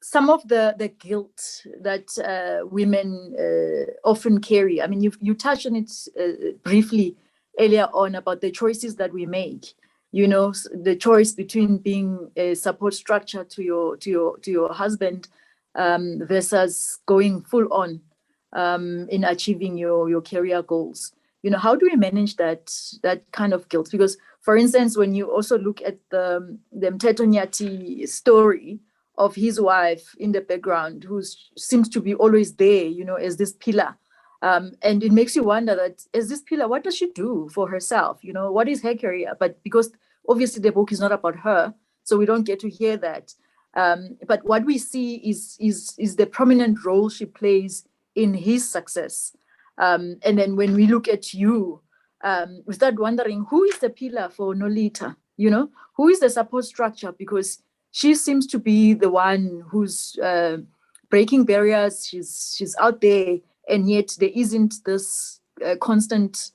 some of the guilt that women often carry. I mean, you touched on it briefly earlier on about the choices that we make. You know, the choice between being a support structure to your husband versus going full on in achieving your career goals. You know, how do we manage that kind of guilt? Because, for instance, when you also look at the Mteto Nyati story of his wife in the background, who seems to be always there, you know, as this pillar. And it makes you wonder that as this pillar, what does she do for herself? You know, what is her career? But because obviously the book is not about her, so we don't get to hear that. But what we see is the prominent role she plays in his success. And then when we look at you, we start wondering, who is the pillar for Nolita? You know, who is the support structure? Because she seems to be the one who's breaking barriers. She's out there, and yet there isn't this constant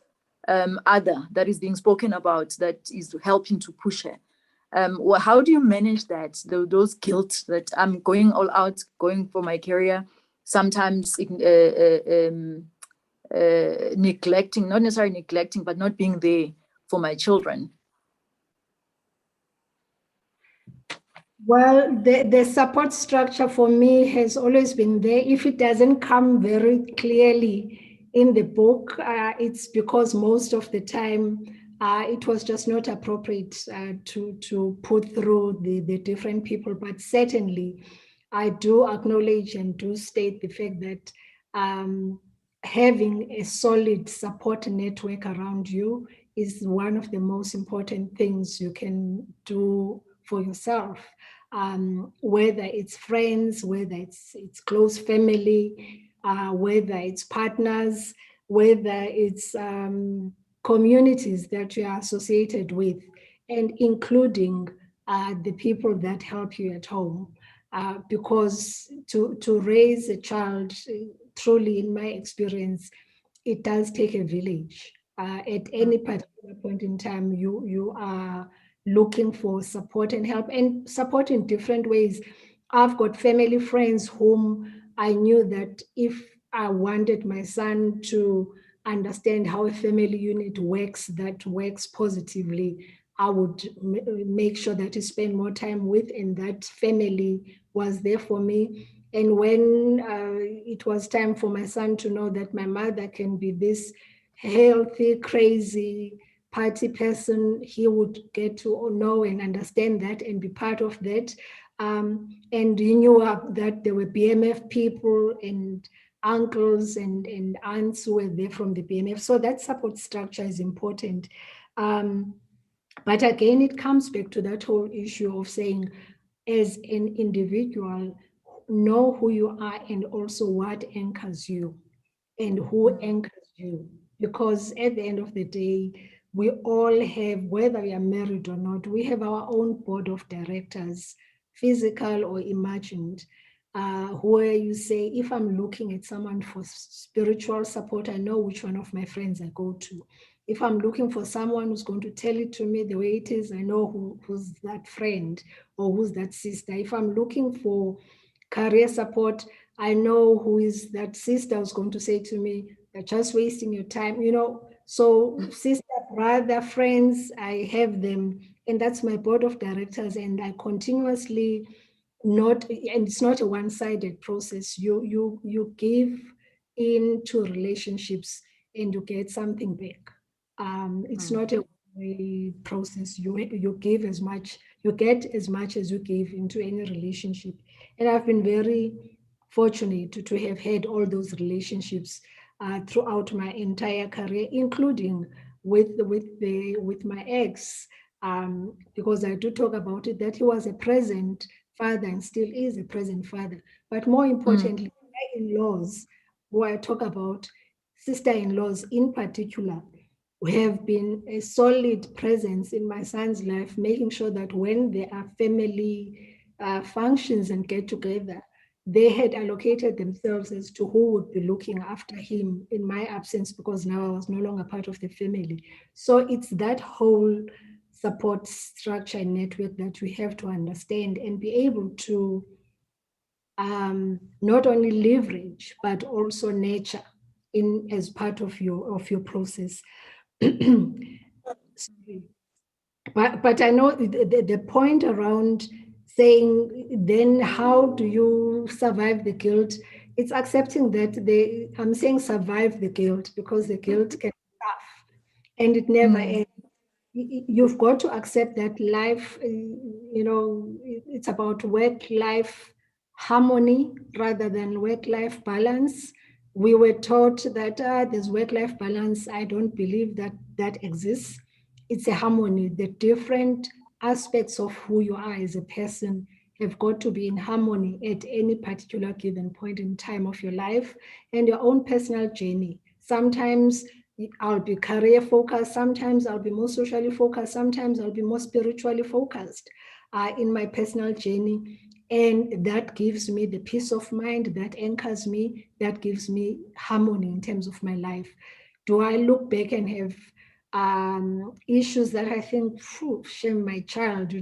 other that is being spoken about that is helping to push her. Well, how do you manage that? Those guilt that I'm going all out, going for my career, sometimes neglecting, not necessarily neglecting, but not being there for my children. Well, the support structure for me has always been there. If it doesn't come very clearly in the book, it's because most of the time it was just not appropriate to put through the different people. But certainly, I do acknowledge and do state the fact that having a solid support network around you is one of the most important things you can do for yourself. Whether it's friends, whether it's close family, whether it's partners, whether it's communities that you are associated with, and including the people that help you at home. Because to raise a child, truly, in my experience, it does take a village. At any particular point in time, you are looking for support and help, and support in different ways. I've got family friends whom I knew that if I wanted my son to understand how a family unit works, that works positively, I would make sure that he spend more time with, and that family was there for me. And when it was time for my son to know that my mother can be this healthy, crazy, party person, he would get to know and understand that and be part of that. And he knew that there were BMF people and uncles and aunts who were there from the BMF. So that support structure is important. But again, it comes back to that whole issue of saying, as an individual, know who you are and also what anchors you and who anchors you. Because at the end of the day, we all have, whether we are married or not, we have our own board of directors, physical or imagined, where you say, if I'm looking at someone for spiritual support, I know which one of my friends I go to. If I'm looking for someone who's going to tell it to me the way it is, I know who's that friend or who's that sister. If I'm looking for career support, I know who is that sister who's going to say to me, you're just wasting your time, So sister, brother, friends, I have them, and that's my board of directors, and I continuously and it's not a one-sided process. You give into relationships and you get something back. It's not a one-way process. You give as much, you get as much as you give into any relationship. And I've been very fortunate to have had all those relationships throughout my entire career, including with my ex, because I do talk about it, that he was a present father and still is a present father. But more importantly, my in-laws, who I talk about, sister-in-laws in particular, who have been a solid presence in my son's life, making sure that when there are family functions and get together, they had allocated themselves as to who would be looking after him in my absence, because now I was no longer part of the family. So it's that whole support structure and network that we have to understand and be able to not only leverage but also nurture in as part of your process. Sorry. But I know the point around saying, then how do you survive the guilt? It's accepting that I'm saying survive the guilt, because the guilt can be tough and it never ends. You've got to accept that life, it's about work-life harmony rather than work-life balance. We were taught that there's work-life balance. I don't believe that exists. It's a harmony. The different aspects of who you are as a person have got to be in harmony at any particular given point in time of your life and your own personal journey. Sometimes I'll be career focused, sometimes I'll be more socially focused, sometimes I'll be more spiritually focused in my personal journey. And that gives me the peace of mind, that anchors me, that gives me harmony in terms of my life. Do I look back and have issues that I think, shame my child,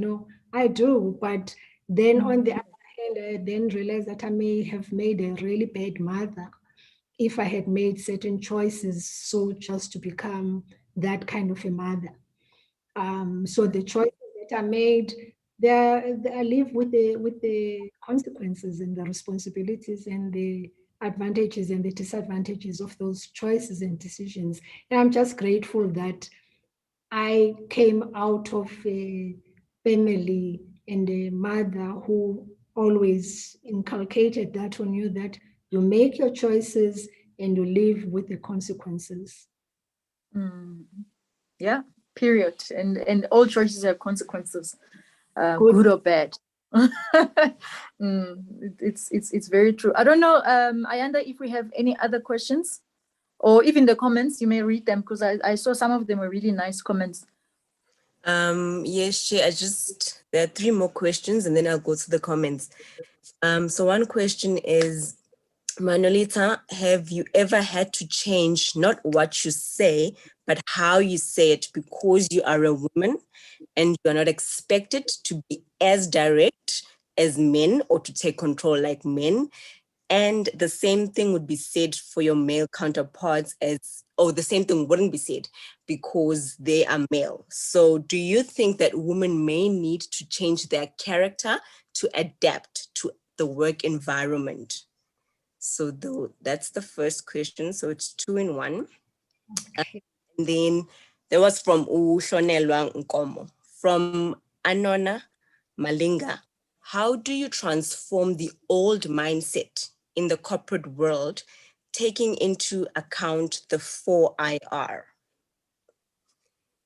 I do. But then on the other hand, I then realize that I may have made a really bad mother if I had made certain choices so just to become that kind of a mother. So the choices that I made, I live with the consequences and the responsibilities and the advantages and the disadvantages of those choices and decisions. And I'm just grateful that I came out of a family and a mother who always inculcated that on you, that you make your choices and you live with the consequences. Yeah, period. And all choices have consequences, Good. good or bad. It's very true. I don't know, Ayanda, if we have any other questions or even the comments, you may read them, because I saw some of them were really nice comments. Yes, Chair, there are 3 more questions and then I'll go to the comments. So one question is, Manolita, have you ever had to change not what you say, but how you say it because you are a woman and you are not expected to be as direct as men or to take control like men? And the same thing would be said for your male counterparts the same thing wouldn't be said because they are male. So do you think that women may need to change their character to adapt to the work environment? So that's the first question. So it's 2 in 1. Okay. And then there was from Ushonelwa Nkomo, from Anona Malinga. How do you transform the old mindset in the corporate world, taking into account the 4IR?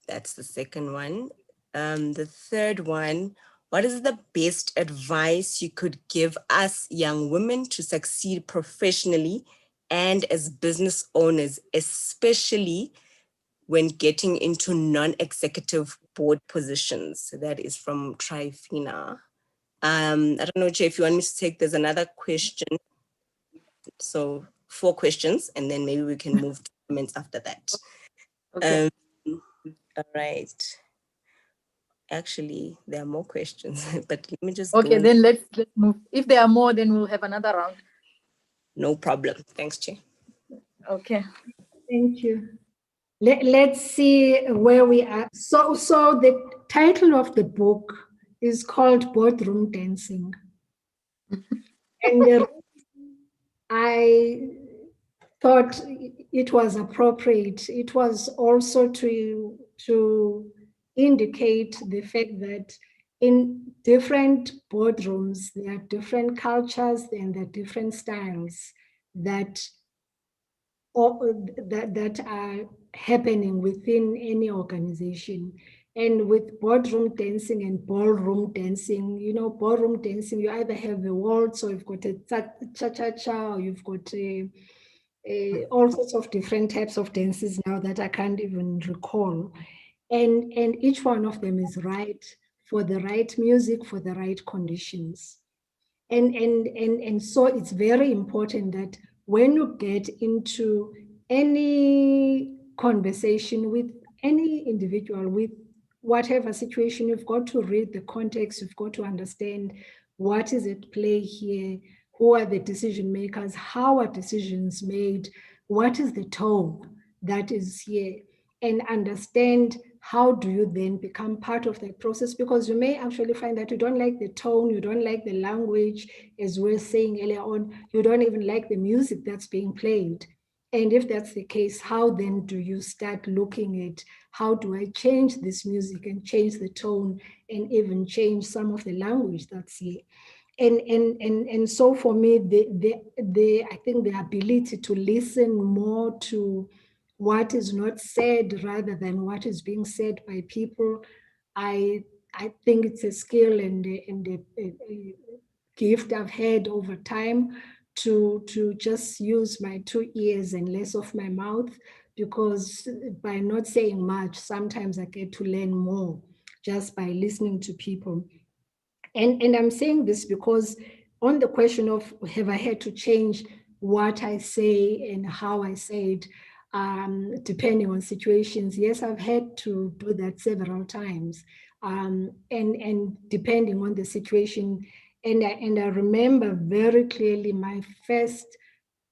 That's the second one. The third one, what is the best advice you could give us young women to succeed professionally and as business owners, especially when getting into non-executive board positions? So that is from Trifina. I don't know, Jay, if you want me to take, there's another question. So 4 questions, and then maybe we can move to comments after that. Okay. All right. Actually, there are more questions, but let me just Okay, go. then let's move. If there are more, then we'll have another round. No problem. Thanks, Chair. Okay. Thank you. Let's see where we are. So the title of the book is called Boardroom Dancing. And I thought it was appropriate. It was also to indicate the fact that in different boardrooms, there are different cultures and there are different styles that are happening within any organization. And with boardroom dancing and ballroom dancing, ballroom dancing, you either have a waltz or you've got a cha-cha-cha, or you've got all sorts of different types of dances now that I can't even recall. And each one of them is right for the right music, for the right conditions. And so it's very important that when you get into any conversation with any individual, with whatever situation, you've got to read the context, you've got to understand what is at play here, who are the decision makers, how are decisions made, what is the tone that is here, and understand how do you then become part of that process, because you may actually find that you don't like the tone, you don't like the language, as we were saying earlier on, you don't even like the music that's being played. And if that's the case, how then do you start looking at how do I change this music and change the tone and even change some of the language that's here? And so for me, I think the ability to listen more to what is not said rather than what is being said by people, I think it's a skill and a gift I've had over time to just use my 2 ears and less of my mouth, because by not saying much, sometimes I get to learn more just by listening to people. And I'm saying this because on the question of have I had to change what I say and how I say it, depending on situations, yes, I've had to do that several times, and depending on the situation. And I remember very clearly my first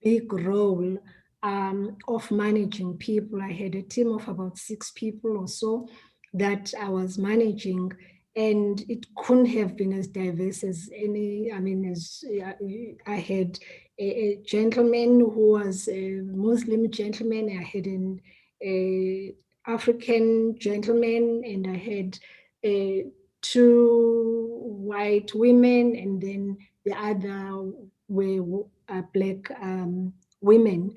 big role of managing people. I had a team of about 6 people or so that I was managing. and it couldn't have been as diverse as any. I mean, as I had a gentleman who was a Muslim gentleman, I had an African gentleman, and I had two white women, and then the other were black women.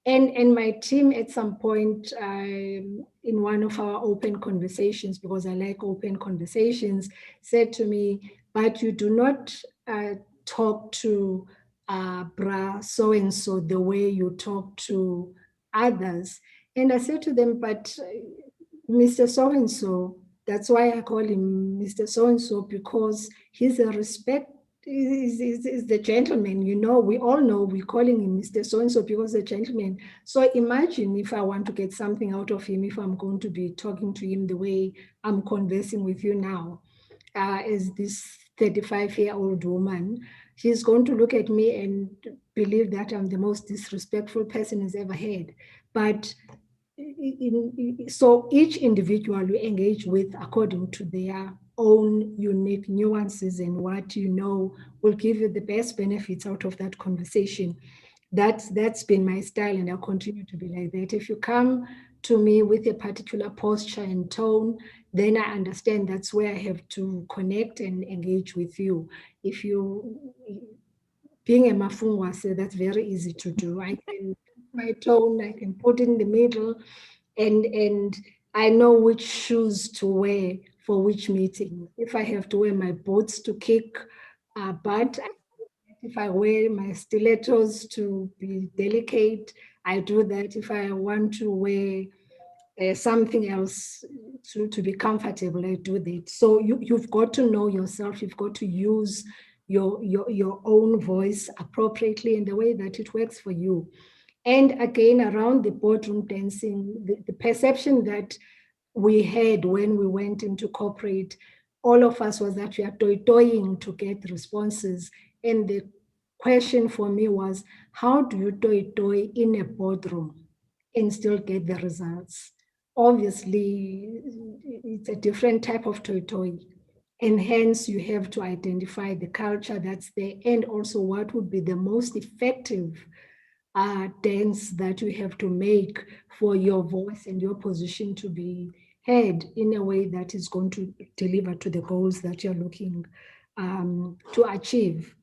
And my team at some point in one of our open conversations, because I like open conversations, said to me, but you do not talk to bra so-and-so the way you talk to others. And I said to them, but Mr. So-and-so, that's why I call him Mr. So-and-so, because he's a respect, is the gentleman. You know, we all know we're calling him Mr. So-and-so because the gentleman. So imagine if I want to get something out of him, if I'm going to be talking to him the way I'm conversing with you now, as this 35-year-old woman, she's going to look at me and believe that I'm the most disrespectful person he's ever had. But so each individual you engage with according to their own unique nuances and what you know will give you the best benefits out of that conversation. That's been my style, and I'll continue to be like that. If you come to me with a particular posture and tone, then I understand that's where I have to connect and engage with you. If you being a mafungwase, that's very easy to do. I can my tone, I can put in the middle, and I know which shoes to wear for which meeting. If I have to wear my boots to kick butt, if I wear my stilettos to be delicate, I do that. If I want to wear something else to be comfortable, I do that. So you've got to know yourself. You've got to use your own voice appropriately in the way that it works for you. And again, around the boardroom dancing, the perception that we had when we went into corporate, all of us was that we are toying to get responses. And the question for me was, how do you toy in a boardroom and still get the results? Obviously, it's a different type of toy. And hence you have to identify the culture that's there and also what would be the most effective dance that you have to make for your voice and your position to be heard in a way that is going to deliver to the goals that you're looking to achieve.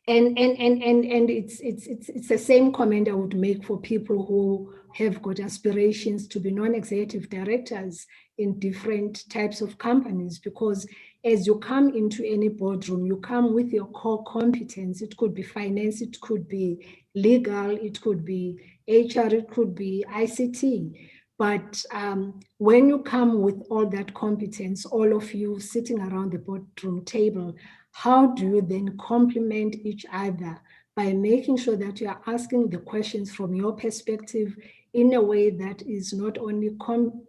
And it's the same comment I would make for people who have got aspirations to be non-executive directors in different types of companies, because as you come into any boardroom, you come with your core competence. It could be finance, it could be legal, it could be HR, it could be ICT. But when you come with all that competence, all of you sitting around the boardroom table, how do you then complement each other by making sure that you are asking the questions from your perspective in a way that is not only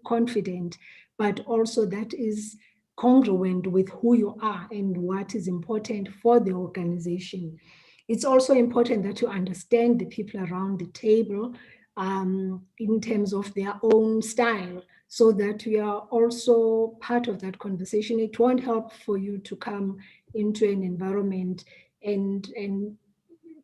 confident, but also that is congruent with who you are and what is important for the organization. It's also important that you understand the people around the table in terms of their own style, so that we are also part of that conversation. It won't help for you to come into an environment and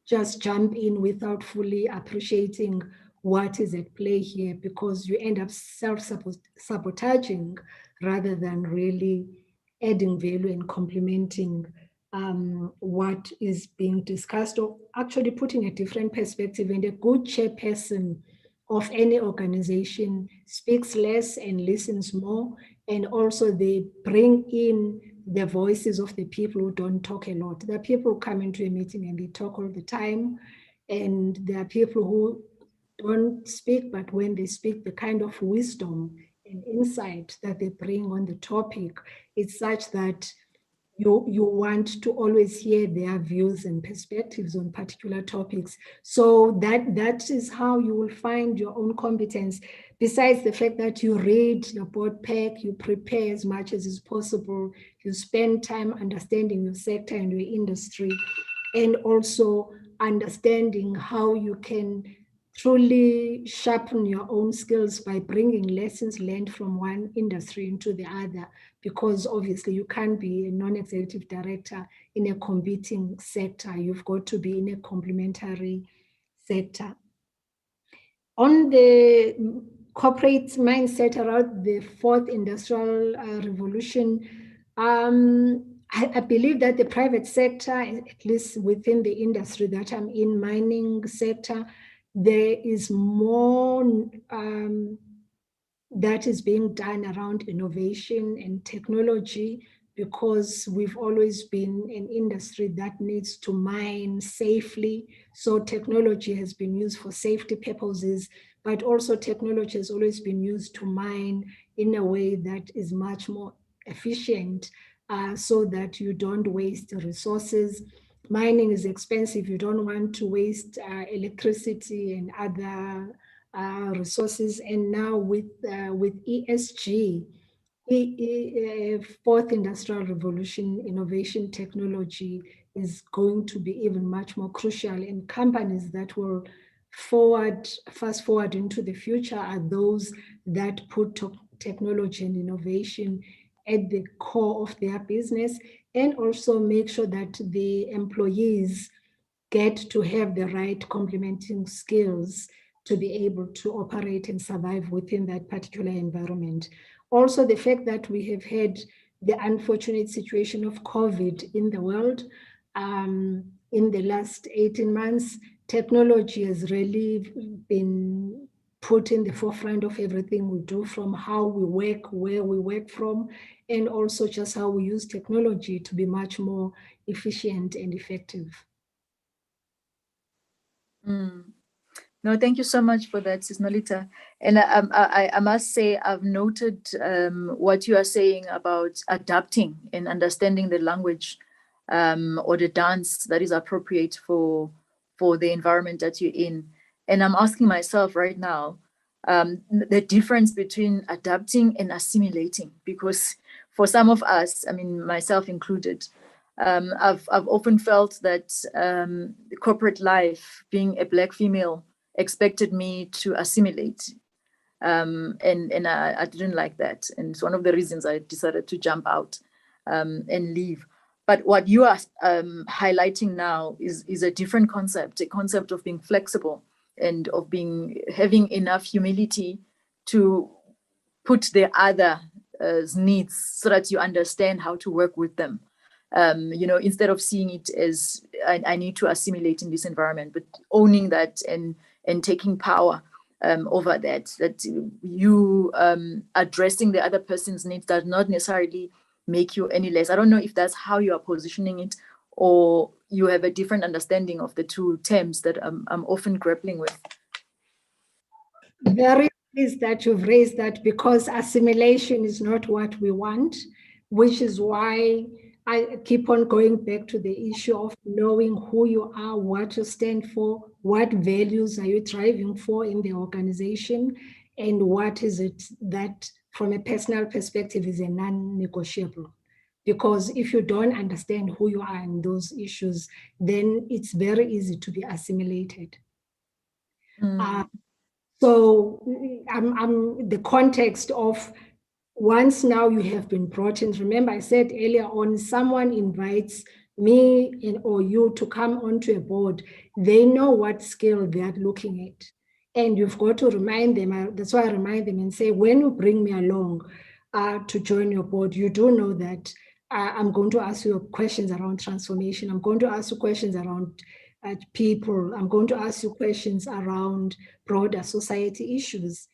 just jump in without fully appreciating what is at play here, because you end up self-sabotaging rather than really adding value and complementing what is being discussed, or actually putting a different perspective. And a good chairperson of any organization speaks less and listens more, and also they bring in the voices of the people who don't talk a lot. There are people who come into a meeting and they talk all the time, and there are people who don't speak, but when they speak, the kind of wisdom and insight that they bring on the topic, it's such that you want to always hear their views and perspectives on particular topics. So that is how you will find your own competence. Besides the fact that you read your board pack, you prepare as much as is possible, you spend time understanding your sector and your industry, and also understanding how you can truly sharpen your own skills by bringing lessons learned from one industry into the other, because obviously you can't be a non-executive director in a competing sector. You've got to be in a complementary sector. On the corporate mindset around the fourth industrial revolution, I believe that the private sector, at least within the industry that I'm in, mining sector, there is more that is being done around innovation and technology, because we've always been an industry that needs to mine safely. So technology has been used for safety purposes, but also technology has always been used to mine in a way that is much more efficient, so that you don't waste resources. Mining is expensive. You don't want to waste electricity and other resources. And now with ESG, fourth industrial revolution, innovation technology is going to be even much more crucial, and companies that will fast forward into the future are those that put technology and innovation at the core of their business, and also make sure that the employees get to have the right complementing skills to be able to operate and survive within that particular environment. Also, the fact that we have had the unfortunate situation of COVID in the world in the last 18 months, technology has really been put in the forefront of everything we do, from how we work, where we work from, and also just how we use technology to be much more efficient and effective. No, thank you so much for that, Sis Nolita. And I must say, I've noted what you are saying about adapting and understanding the language or the dance that is appropriate for the environment that you're in. And I'm asking myself right now, the difference between adapting and assimilating, because for some of us, I mean, myself included, I've often felt that the corporate life, being a Black female, expected me to assimilate. And I didn't like that. And it's one of the reasons I decided to jump out and leave. But what you are highlighting now is a different concept, a concept of being flexible and of having enough humility to put the other's needs so that you understand how to work with them. Instead of seeing it as I need to assimilate in this environment, but owning that and taking power over that you addressing the other person's needs does not necessarily make you any less. I don't know if that's how you are positioning it, or you have a different understanding of the two terms that I'm often grappling with. Very pleased that you've raised that, because assimilation is not what we want, which is why I keep on going back to the issue of knowing who you are, what you stand for, what values are you driving for in the organization, and what is it that from a personal perspective is a non-negotiable. Because if you don't understand who you are in those issues, then it's very easy to be assimilated. So I'm the context of, once now you have been brought in, remember I said earlier on, someone invites me or you to come onto a board, they know what skill they are looking at. And you've got to remind them, that's why I remind them and say, when you bring me along to join your board, you do know that I'm going to ask you questions around transformation. I'm going to ask you questions around people. I'm going to ask you questions around broader society issues.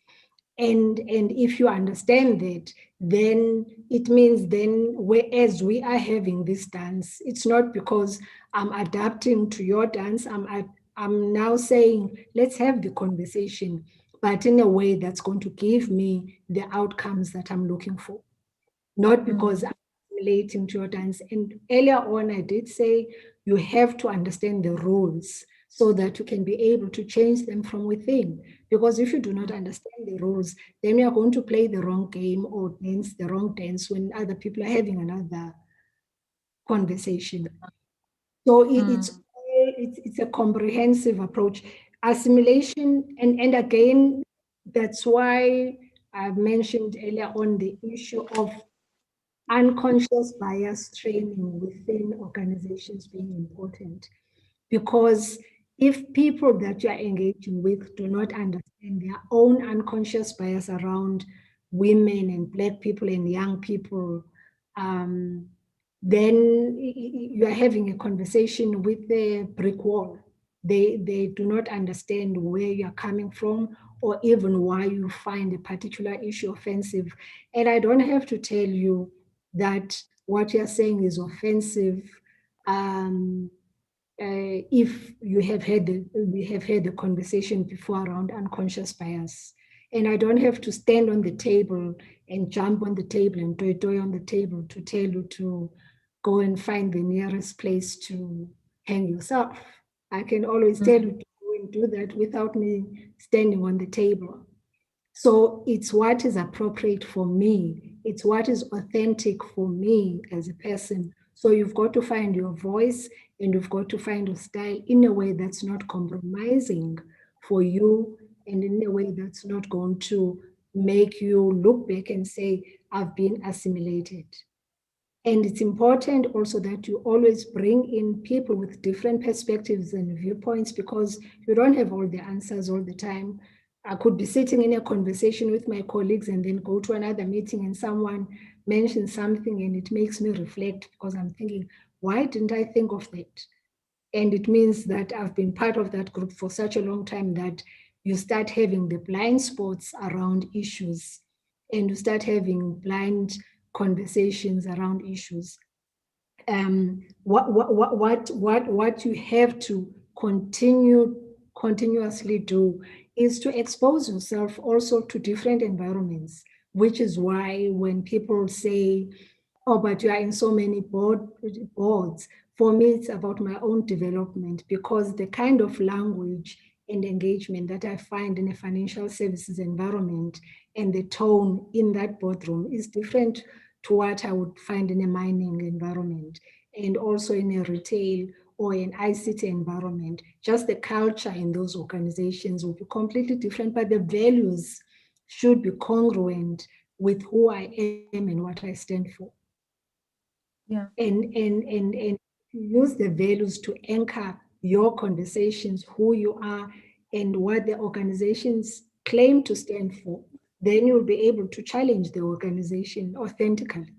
And if you understand that, then it means then whereas we are having this dance, it's not because I'm adapting to your dance. I'm now saying, let's have the conversation, but in a way that's going to give me the outcomes that I'm looking for, not because I'm relating to your dance. And earlier on, I did say you have to understand the rules so that you can be able to change them from within. Because if you do not understand the rules, then you are going to play the wrong game or dance the wrong dance when other people are having another conversation. So it's a comprehensive approach. assimilation, and again, that's why I've mentioned earlier on the issue of unconscious bias training within organizations being important. Because if people that you are engaging with do not understand their own unconscious bias around women and Black people and young people, then you are having a conversation with a brick wall. They do not understand where you are coming from or even why you find a particular issue offensive. And I don't have to tell you that what you're saying is offensive if we have had the conversation before around unconscious bias. And I don't have to stand on the table and jump on the table and toy on the table to tell you to go and find the nearest place to hang yourself. I can always tell you to go and do that without me standing on the table. So it's what is appropriate for me. It's what is authentic for me as a person. So you've got to find your voice and you've got to find your style in a way that's not compromising for you and in a way that's not going to make you look back and say, I've been assimilated. And it's important also that you always bring in people with different perspectives and viewpoints, because you don't have all the answers all the time. I could be sitting in a conversation with my colleagues and then go to another meeting and someone mentions something and it makes me reflect, because I'm thinking, why didn't I think of that? And it means that I've been part of that group for such a long time that you start having the blind spots around issues and you start having blind conversations around issues. What you have to continuously do is to expose yourself also to different environments, which is why when people say, oh, but you are in so many boards, for me, it's about my own development, because the kind of language and engagement that I find in a financial services environment and the tone in that boardroom is different to what I would find in a mining environment and also in a retail or an ICT environment. Just the culture in those organizations will be completely different, but the values should be congruent with who I am and what I stand for. Yeah. And use the values to anchor your conversations, who you are and what the organizations claim to stand for. Then you'll be able to challenge the organization authentically.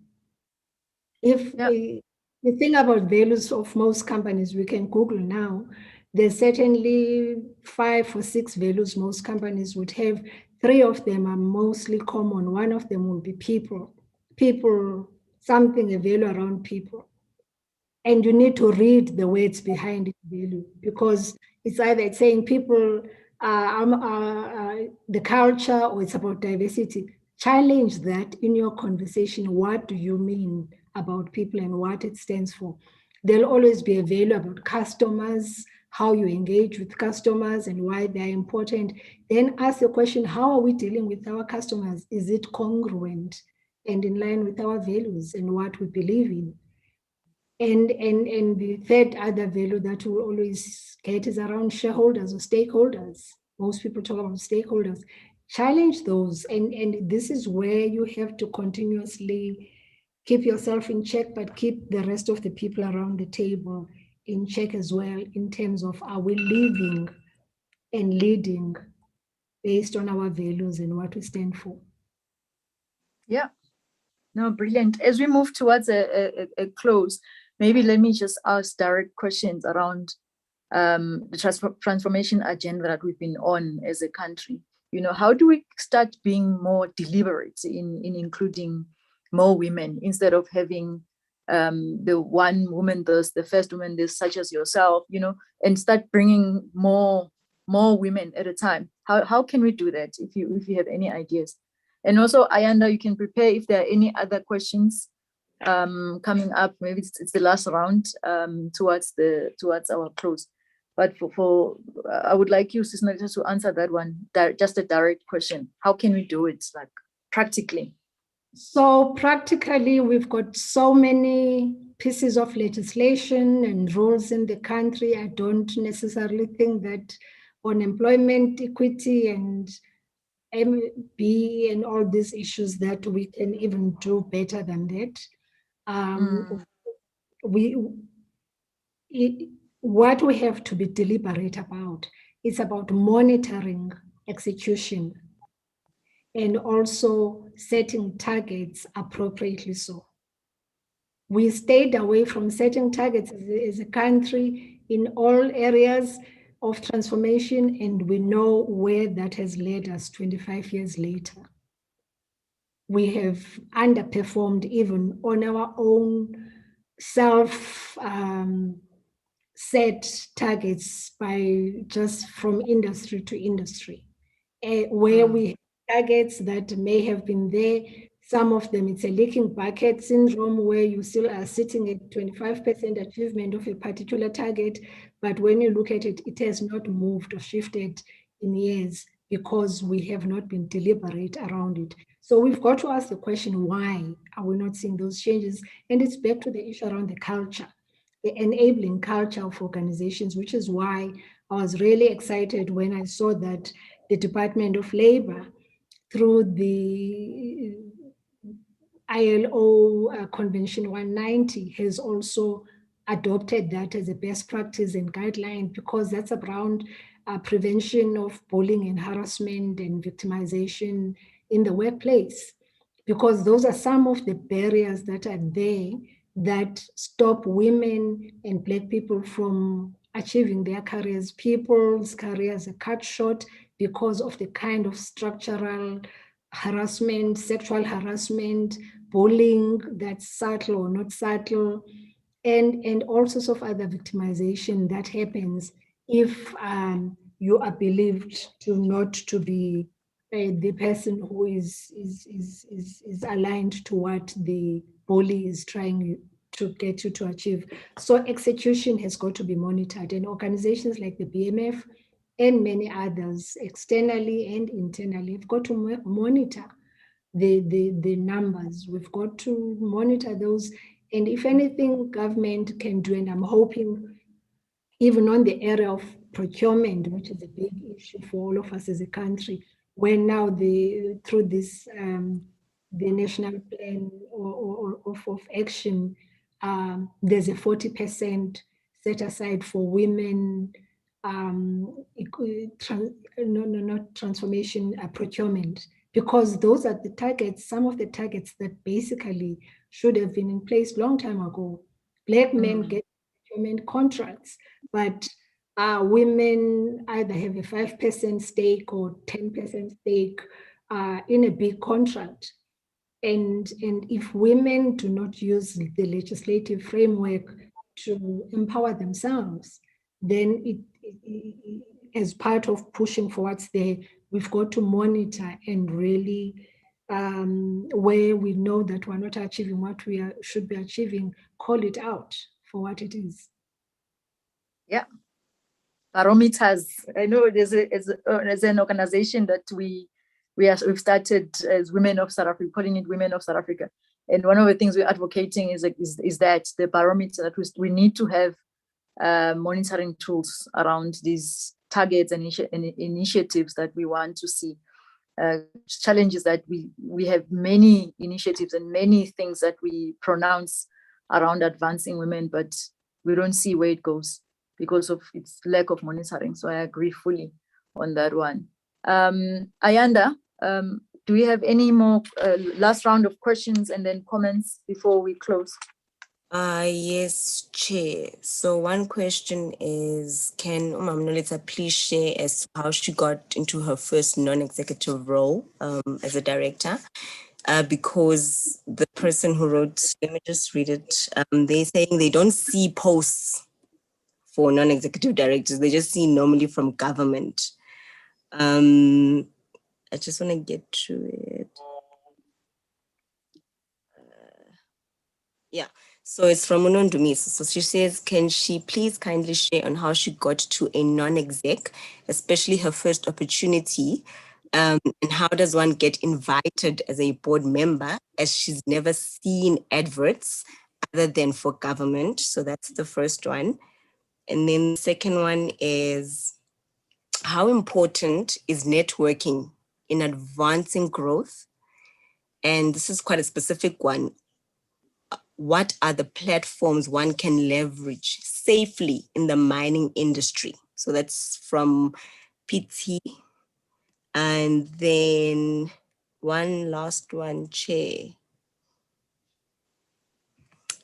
If the thing about values of most companies, we can Google now, there's certainly 5 or 6 values most companies would have. 3 of them are mostly common. One of them will be people. People, something, a value around people. And you need to read the words behind the value, because it's either saying people, the culture, or it's about diversity. Challenge that in your conversation. What do you mean about people and what it stands for? There'll always be a value about customers, how you engage with customers and why they're important. Then ask the question, how are we dealing with our customers? Is it congruent and in line with our values and what we believe in? And the third other value that we'll always get is around shareholders or stakeholders. Most people talk about stakeholders. Challenge those. And this is where you have to continuously keep yourself in check, but keep the rest of the people around the table in check as well, in terms of, are we living and leading based on our values and what we stand for? Yeah. No, brilliant. As we move towards a close, maybe let me just ask direct questions around the transformation agenda that we've been on as a country. You know, how do we start being more deliberate in including more women, instead of having the one woman, the first woman, such as yourself, you know, and start bringing more women at a time? How can we do that, if you have any ideas? And also, Ayanda, you can prepare if there are any other questions coming up. Maybe it's the last round towards our close. But for I would like you, Sis Nolita, to answer that one, just a direct question. How can we do it, like, practically? So practically, we've got so many pieces of legislation and rules in the country. I don't necessarily think that on employment equity and MB and all these issues that we can even do better than that. What we have to be deliberate about is about monitoring execution and also setting targets appropriately so. We stayed away from setting targets as a country in all areas of transformation, and we know where that has led us 25 years later. We have underperformed even on our own self set targets by just from industry to industry, where we have targets that may have been there. Some of them, it's a leaking bucket syndrome where you still are sitting at 25% achievement of a particular target, but when you look at it, it has not moved or shifted in years because we have not been deliberate around it. So we've got to ask the question, why are we not seeing those changes? And it's back to the issue around the culture, the enabling culture of organizations, which is why I was really excited when I saw that the Department of Labor, through the ILO Convention 190, has also adopted that as a best practice and guideline, because that's around prevention of bullying and harassment and victimization in the workplace, because those are some of the barriers that are there that stop women and Black people from achieving their careers. People's careers are cut short because of the kind of structural harassment, sexual harassment, bullying that's subtle or not subtle, and all sorts of other victimization that happens if you are believed to not to be the person who is aligned to what the bully is trying to get you to achieve. So execution has got to be monitored, and organizations like the BMF and many others, externally and internally, have got to monitor the numbers. We've got to monitor those. And if anything government can do, and I'm hoping even on the area of procurement, which is a big issue for all of us as a country, when now through this the national plan of action, there's a 40% set aside for women, not transformation, procurement, because those are the targets, some of the targets that basically should have been in place long time ago. Black men get procurement contracts, but women either have a 5% stake or 10% stake in a big contract. And if women do not use the legislative framework to empower themselves, then as part of pushing for what's there, we've got to monitor and really, where we know that we're not achieving what we should be achieving, call it out for what it is. Yeah. Barometers. I know there's an organization that we've started as Women of South Africa, calling it Women of South Africa. And one of the things we're advocating is that the barometer, that we need to have monitoring tools around these targets and initiatives that we want to see. Challenges that we have many initiatives and many things that we pronounce around advancing women, but we don't see where it goes because of its lack of monitoring. So I agree fully on that one. Ayanda, do we have any more last round of questions and then comments before we close? Yes, Chair. So one question is, can Nolita please share as to how she got into her first non-executive role as a director? Because the person who wrote, let me just read it, they're saying they don't see posts for non-executive directors. They just see normally from government. I just want to get to it. Yeah. So it's from Unondumis. So she says, can she please kindly share on how she got to a non-exec, especially her first opportunity, and how does one get invited as a board member, as she's never seen adverts other than for government. So that's the first one. And then the second one is, how important is networking in advancing growth? And this is quite a specific one. What are the platforms one can leverage safely in the mining industry? So that's from PT. And then one last one, Chair.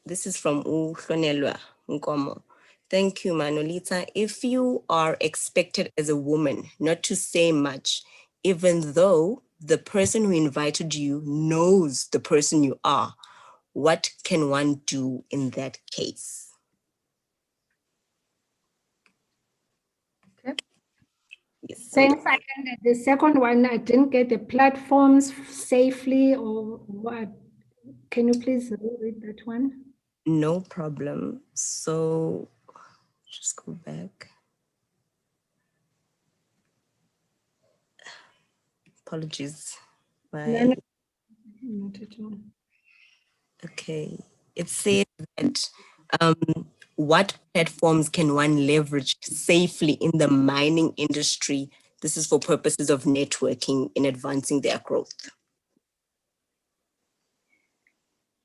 This is from Uhlonelwa Nkomo. Thank you, Manolita. If you are expected as a woman not to say much, even though the person who invited you knows the person you are, what can one do in that case? Okay. Yes. Thanks, Ayanda. The second one, I didn't get the platforms safely or what. Can you please read that one? No problem. So just go back. Apologies. No, not at all. Okay. It says that what platforms can one leverage safely in the mining industry? This is for purposes of networking in advancing their growth.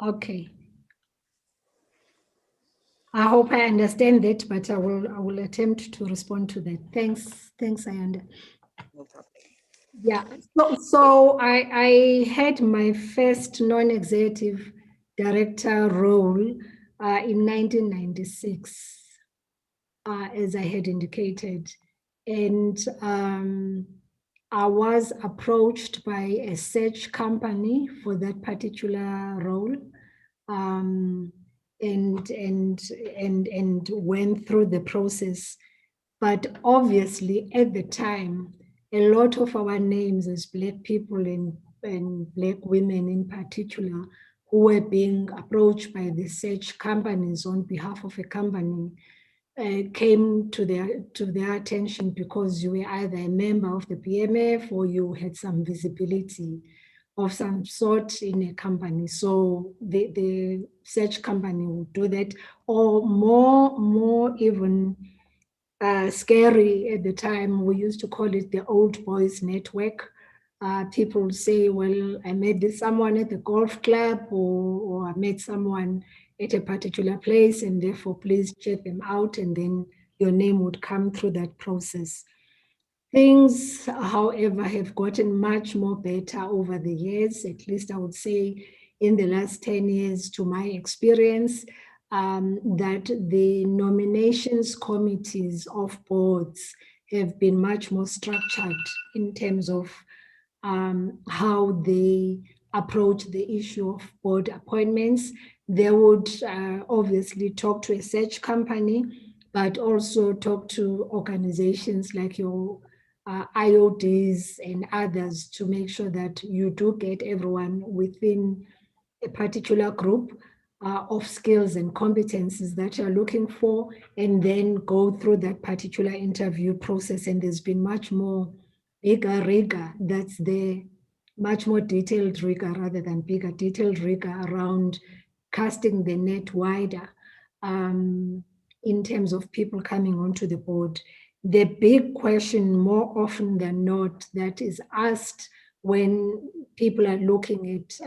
Okay. I hope I understand that, but I will attempt to respond to that. Thanks, Ayanda. No problem. Yeah, so I had my first non-executive director role in 1996, as I had indicated. And I was approached by a search company for that particular role, and went through the process. But obviously, at the time, a lot of our names as Black people and Black women in particular, who were being approached by the search companies on behalf of a company, came to their attention because you were either a member of the PMF or you had some visibility of some sort in a company. So the search company would do that, or more even scary at the time, we used to call it the old boys network. People say, well, I met someone at the golf club, or I met someone at a particular place, and therefore please check them out, and then your name would come through that process. Things, however, have gotten much more better over the years, at least I would say in the last 10 years to my experience, that the nominations committees of boards have been much more structured in terms of how they approach the issue of board appointments. They would obviously talk to a search company, but also talk to organizations like your IODs and others to make sure that you do get everyone within a particular group of skills and competencies that you're looking for, and then go through that particular interview process. And there's been much more bigger rigor that's there, much more detailed rigor rather than bigger, detailed rigor around casting the net wider in terms of people coming onto the board. The big question more often than not that is asked when people are looking at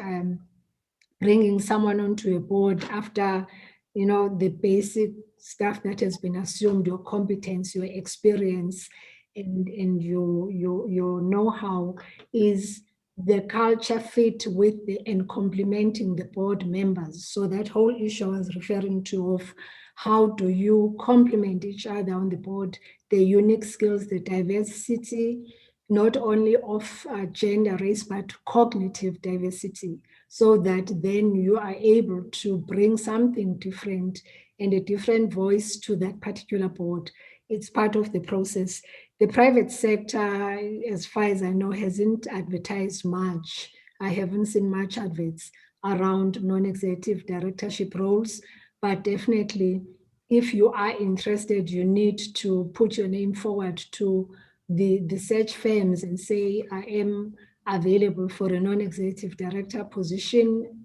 bringing someone onto a board after, the basic stuff that has been assumed, your competence, your experience, and your know-how, is the culture fit with and complementing the board members. So that whole issue I was referring to of how do you complement each other on the board, the unique skills, the diversity, not only of gender, race, but cognitive diversity, so that then you are able to bring something different and a different voice to that particular board. It's part of the process. The private sector, as far as I know, hasn't advertised much. I haven't seen much adverts around non-executive directorship roles, but definitely if you are interested, you need to put your name forward to the search firms and say, I am available for a non-executive director position,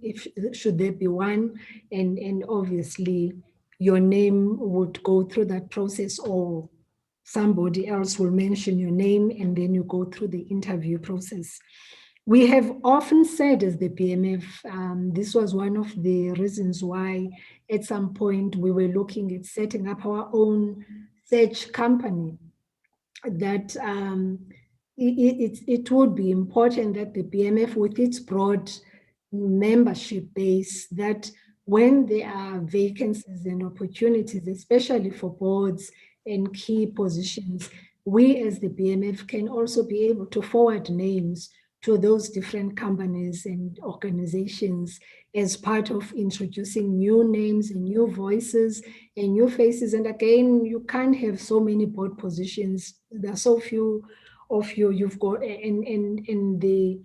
should there be one, and obviously your name would go through that process, or somebody else will mention your name and then you go through the interview process. We have often said as the BMF, this was one of the reasons why at some point we were looking at setting up our own search company, that it would be important that the BMF, with its broad membership base, that when there are vacancies and opportunities, especially for boards and key positions, we as the BMF can also be able to forward names to those different companies and organizations as part of introducing new names and new voices and new faces. And again, you can't have so many board positions. There are so few of you. You've got and the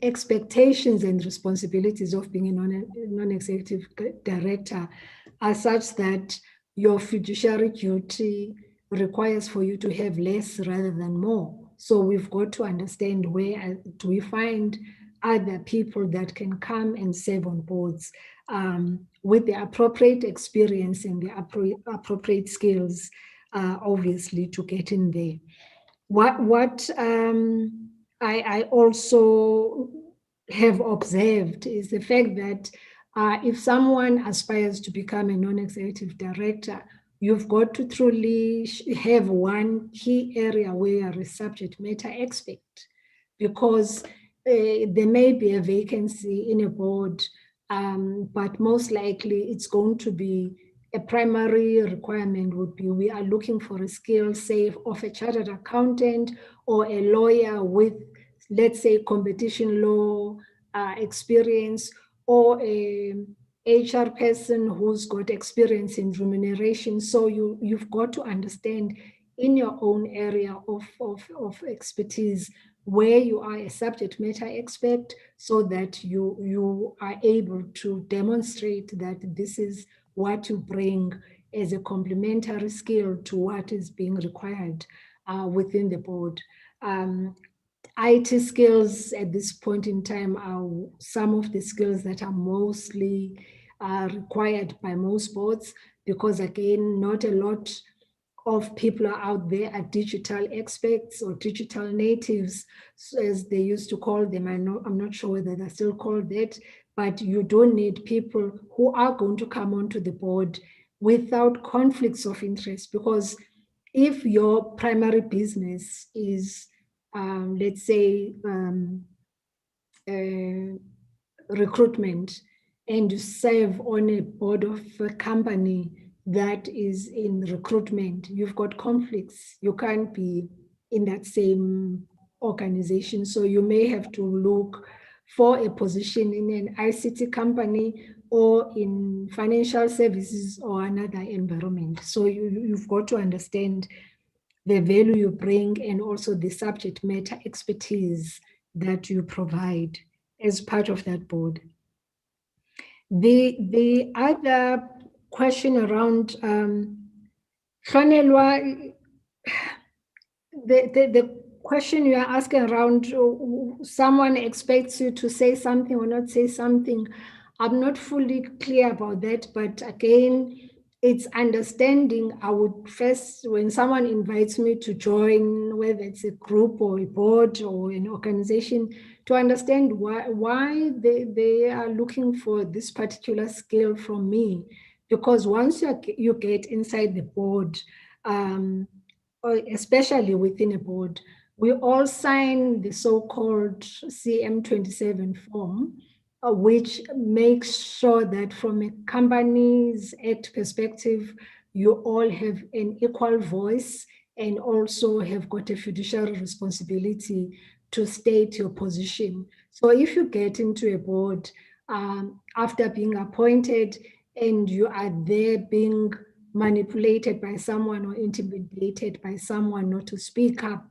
expectations and responsibilities of being a non-executive director are such that your fiduciary duty requires for you to have less rather than more. So we've got to understand where do we find other people that can come and serve on boards with the appropriate experience and the appropriate skills, obviously, to get in there. What I also have observed is the fact that if someone aspires to become a non-executive director, you've got to truly have one key area where you're a subject matter expert, because there may be a vacancy in a board, but most likely it's going to be a primary requirement would be we are looking for a skill, say, of a chartered accountant or a lawyer with, let's say, competition law experience, or a HR person who's got experience in remuneration. So you've got to understand in your own area of expertise where you are a subject matter expert, so that you are able to demonstrate that this is what you bring as a complementary skill to what is being required within the board. IT skills at this point in time are some of the skills that are mostly required by most boards, because again, not a lot of people are out there are digital experts or digital natives, as they used to call them. I'm not sure whether they're still called that, but you don't need people who are going to come onto the board without conflicts of interest, because if your primary business is, let's say, recruitment, and you serve on a board of a company that is in recruitment, you've got conflicts. You can't be in that same organization. So you may have to look for a position in an ICT company or in financial services or another environment. So you've got to understand the value you bring and also the subject matter expertise that you provide as part of that board. The other question around Shonelwa, the question you are asking around someone expects you to say something or not say something, I'm not fully clear about that, but again, it's understanding. I would first, when someone invites me to join, whether it's a group or a board or an organization, to understand why they are looking for this particular skill from me. Because once you get inside the board, especially within a board, we all sign the so-called CM27 form, which makes sure that from a Companies Act perspective, you all have an equal voice and also have got a fiduciary responsibility to state your position. So if you get into a board after being appointed and you are there being manipulated by someone or intimidated by someone not to speak up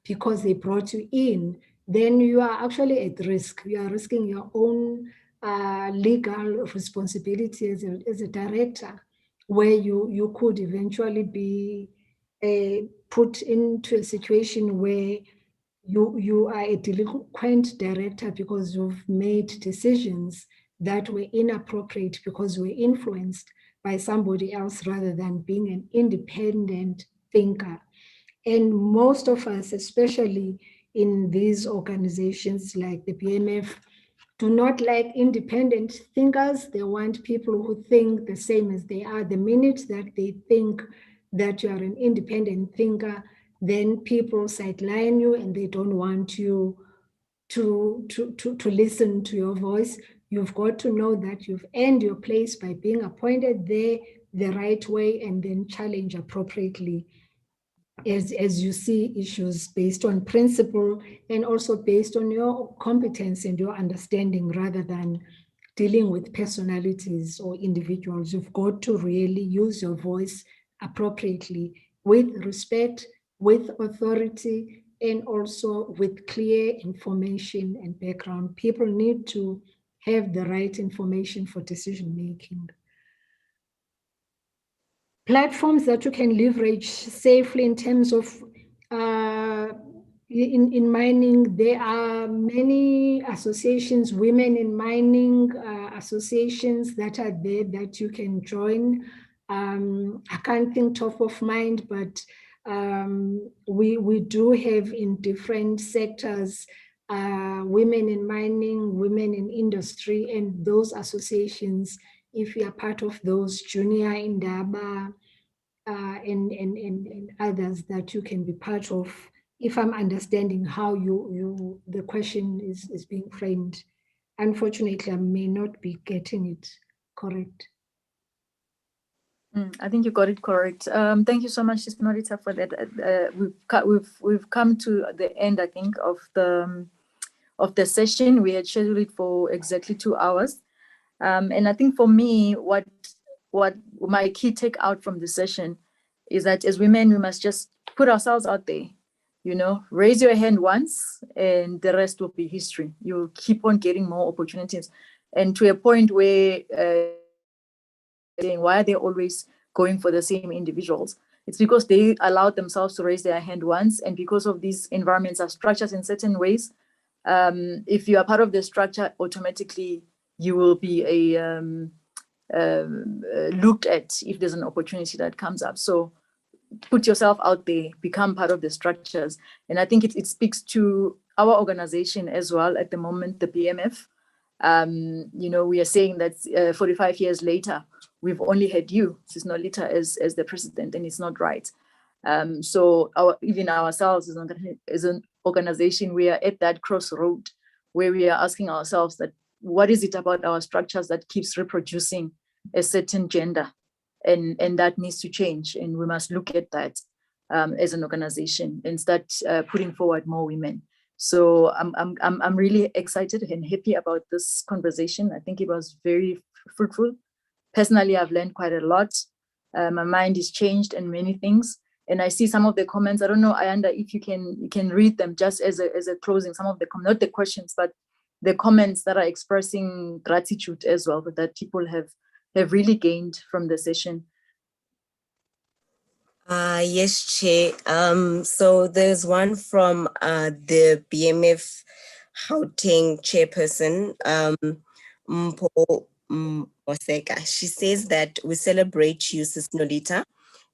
because they brought you in, then you are actually at risk. You are risking your own legal responsibility as a director, where you could eventually be put into a situation where you are a delinquent director because you've made decisions that were inappropriate because you were influenced by somebody else rather than being an independent thinker. And most of us, especially in these organizations like the BMF, do not like independent thinkers. They want people who think the same as they are. The minute that they think that you are an independent thinker, then people sideline you and they don't want you to listen to your voice. You've got to know that you've earned your place by being appointed there the right way and then challenge appropriately as you see issues based on principle and also based on your competence and your understanding rather than dealing with personalities or individuals. You've got to really use your voice appropriately with respect, with authority, and also with clear information and background. People need to have the right information for decision making. Platforms that you can leverage safely in terms of in mining, there are many associations, women in mining associations that are there that you can join. I can't think top of mind, but we do have in different sectors women in mining, women in industry, and those associations, if you are part of those, Junior Indaba, and others that you can be part of, if I'm understanding how the question is being framed. Unfortunately, I may not be getting it correct. I think you got it correct. Thank you so much, Sis Norita, for that. We've come to the end, I think, of the session. We had scheduled it for exactly 2 hours, and I think for me, what my key take out from the session is that as women, we must just put ourselves out there. You know, raise your hand once, and the rest will be history. You'll keep on getting more opportunities, and to a point where. Why are they always going for the same individuals? It's because they allowed themselves to raise their hand once, and because of these environments are structured in certain ways, if you are part of the structure, automatically you will be looked at if there's an opportunity that comes up. So put yourself out there, become part of the structures. And I think it speaks to our organization as well at the moment, the BMF. You know, we are saying that 45 years later, we've only had you, Sis Nolita, as the president, and it's not right. So even ourselves as an organization, we are at that crossroad where we are asking ourselves that what is it about our structures that keeps reproducing a certain gender, and that needs to change, and we must look at that as an organization and start putting forward more women. So I'm really excited and happy about this conversation. I think it was very fruitful. Personally, I've learned quite a lot. My mind is changed in many things. And I see some of the comments. I don't know, Ayanda, if you can read them just as a closing, some of the, not the questions, but the comments that are expressing gratitude as well, that people have really gained from the session. Yes, Chair. So there's one from the BMF Gauteng chairperson, Mpho Oseka. She says that we celebrate you, Sis Nolita.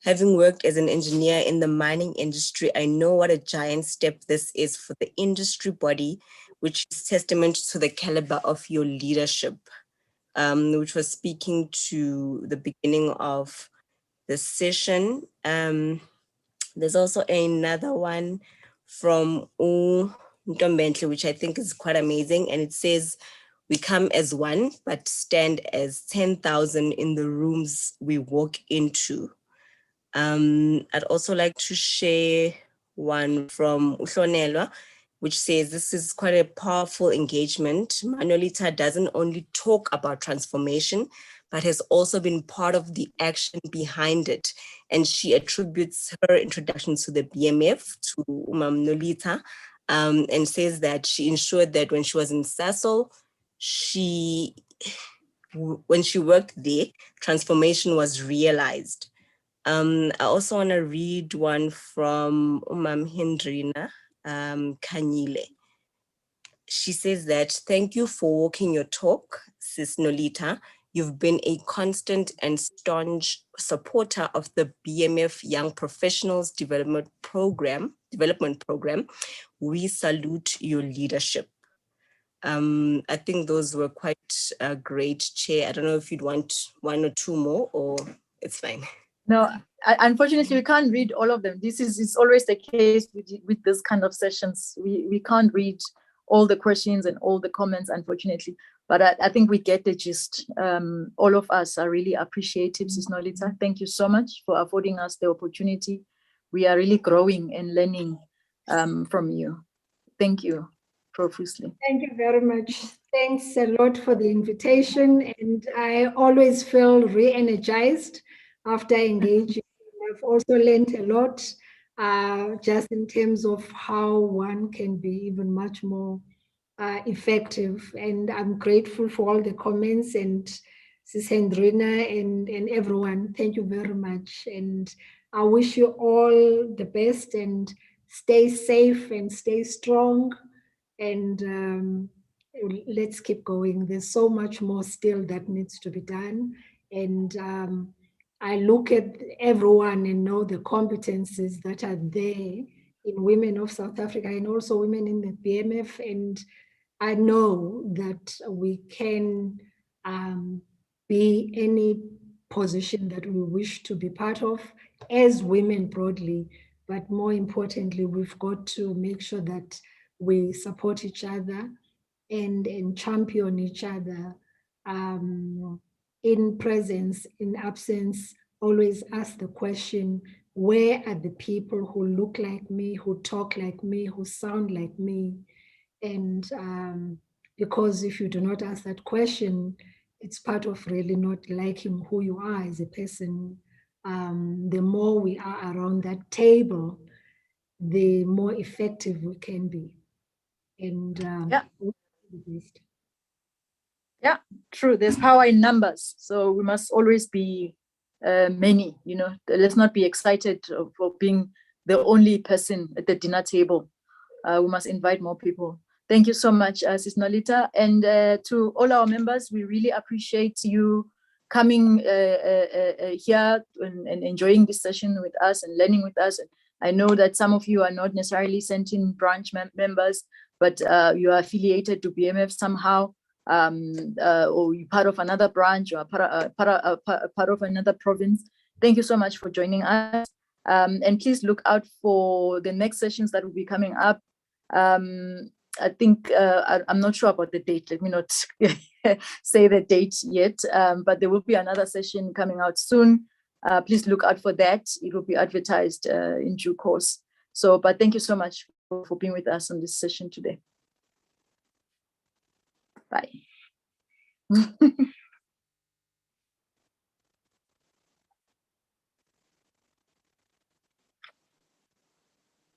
Having worked as an engineer in the mining industry, I know what a giant step this is for the industry body, which is testament to the caliber of your leadership, which was speaking to the beginning of the session. There's also another one from Ntombentle, which I think is quite amazing. And it says, we come as one, but stand as 10,000 in the rooms we walk into. I'd also like to share one from Uhlonelwa, which says, this is quite a powerful engagement. Manolita doesn't only talk about transformation, but has also been part of the action behind it. And she attributes her introduction to the BMF to Nolita, and says that she ensured that when she was in Sasol, when she worked there, transformation was realized. I also want to read one from Hendrina Kanyile. She says that, thank you for walking your talk, Sis Nolita. You've been a constant and staunch supporter of the BMF Young Professionals Development Program. We salute your leadership. I think those were quite great, Chair. I don't know if you'd want one or two more, or it's fine. No, unfortunately, we can't read all of them. It's always the case with this kind of sessions. We can't read all the questions and all the comments, unfortunately. But I think we get the gist. All of us are really appreciative, Sis Nolita. Thank you so much for affording us the opportunity. We are really growing and learning from you. Thank you profusely. Thank you very much. Thanks a lot for the invitation. And I always feel re-energized after engaging. I've also learned a lot just in terms of how one can be even much more effective. And I'm grateful for all the comments, and Sis Hendrina and everyone. Thank you very much. And I wish you all the best, and stay safe and stay strong. And let's keep going. There's so much more still that needs to be done. And I look at everyone and know the competencies that are there in women of South Africa and also women in the BMF. And I know that we can be any position that we wish to be part of as women broadly. But more importantly, we've got to make sure that we support each other and champion each other in presence, in absence. Always ask the question, where are the people who look like me, who talk like me, who sound like me? And because if you do not ask that question, it's part of really not liking who you are as a person. The more we are around that table, the more effective we can be. And yeah, true. There's power in numbers, so we must always be many. Let's not be excited for being the only person at the dinner table. We must invite more people. Thank you so much, Sis Nolita, and to all our members. We really appreciate you coming here and enjoying this session with us and learning with us. I know that some of you are not necessarily Sentient branch members, but you are affiliated to BMF somehow, or you're part of another branch, or part of another province. Thank you so much for joining us. And please look out for the next sessions that will be coming up. I think, I'm not sure about the date. Let me not say the date yet, but there will be another session coming out soon. Please look out for that. It will be advertised in due course. But thank you so much for being with us on this session today. Bye.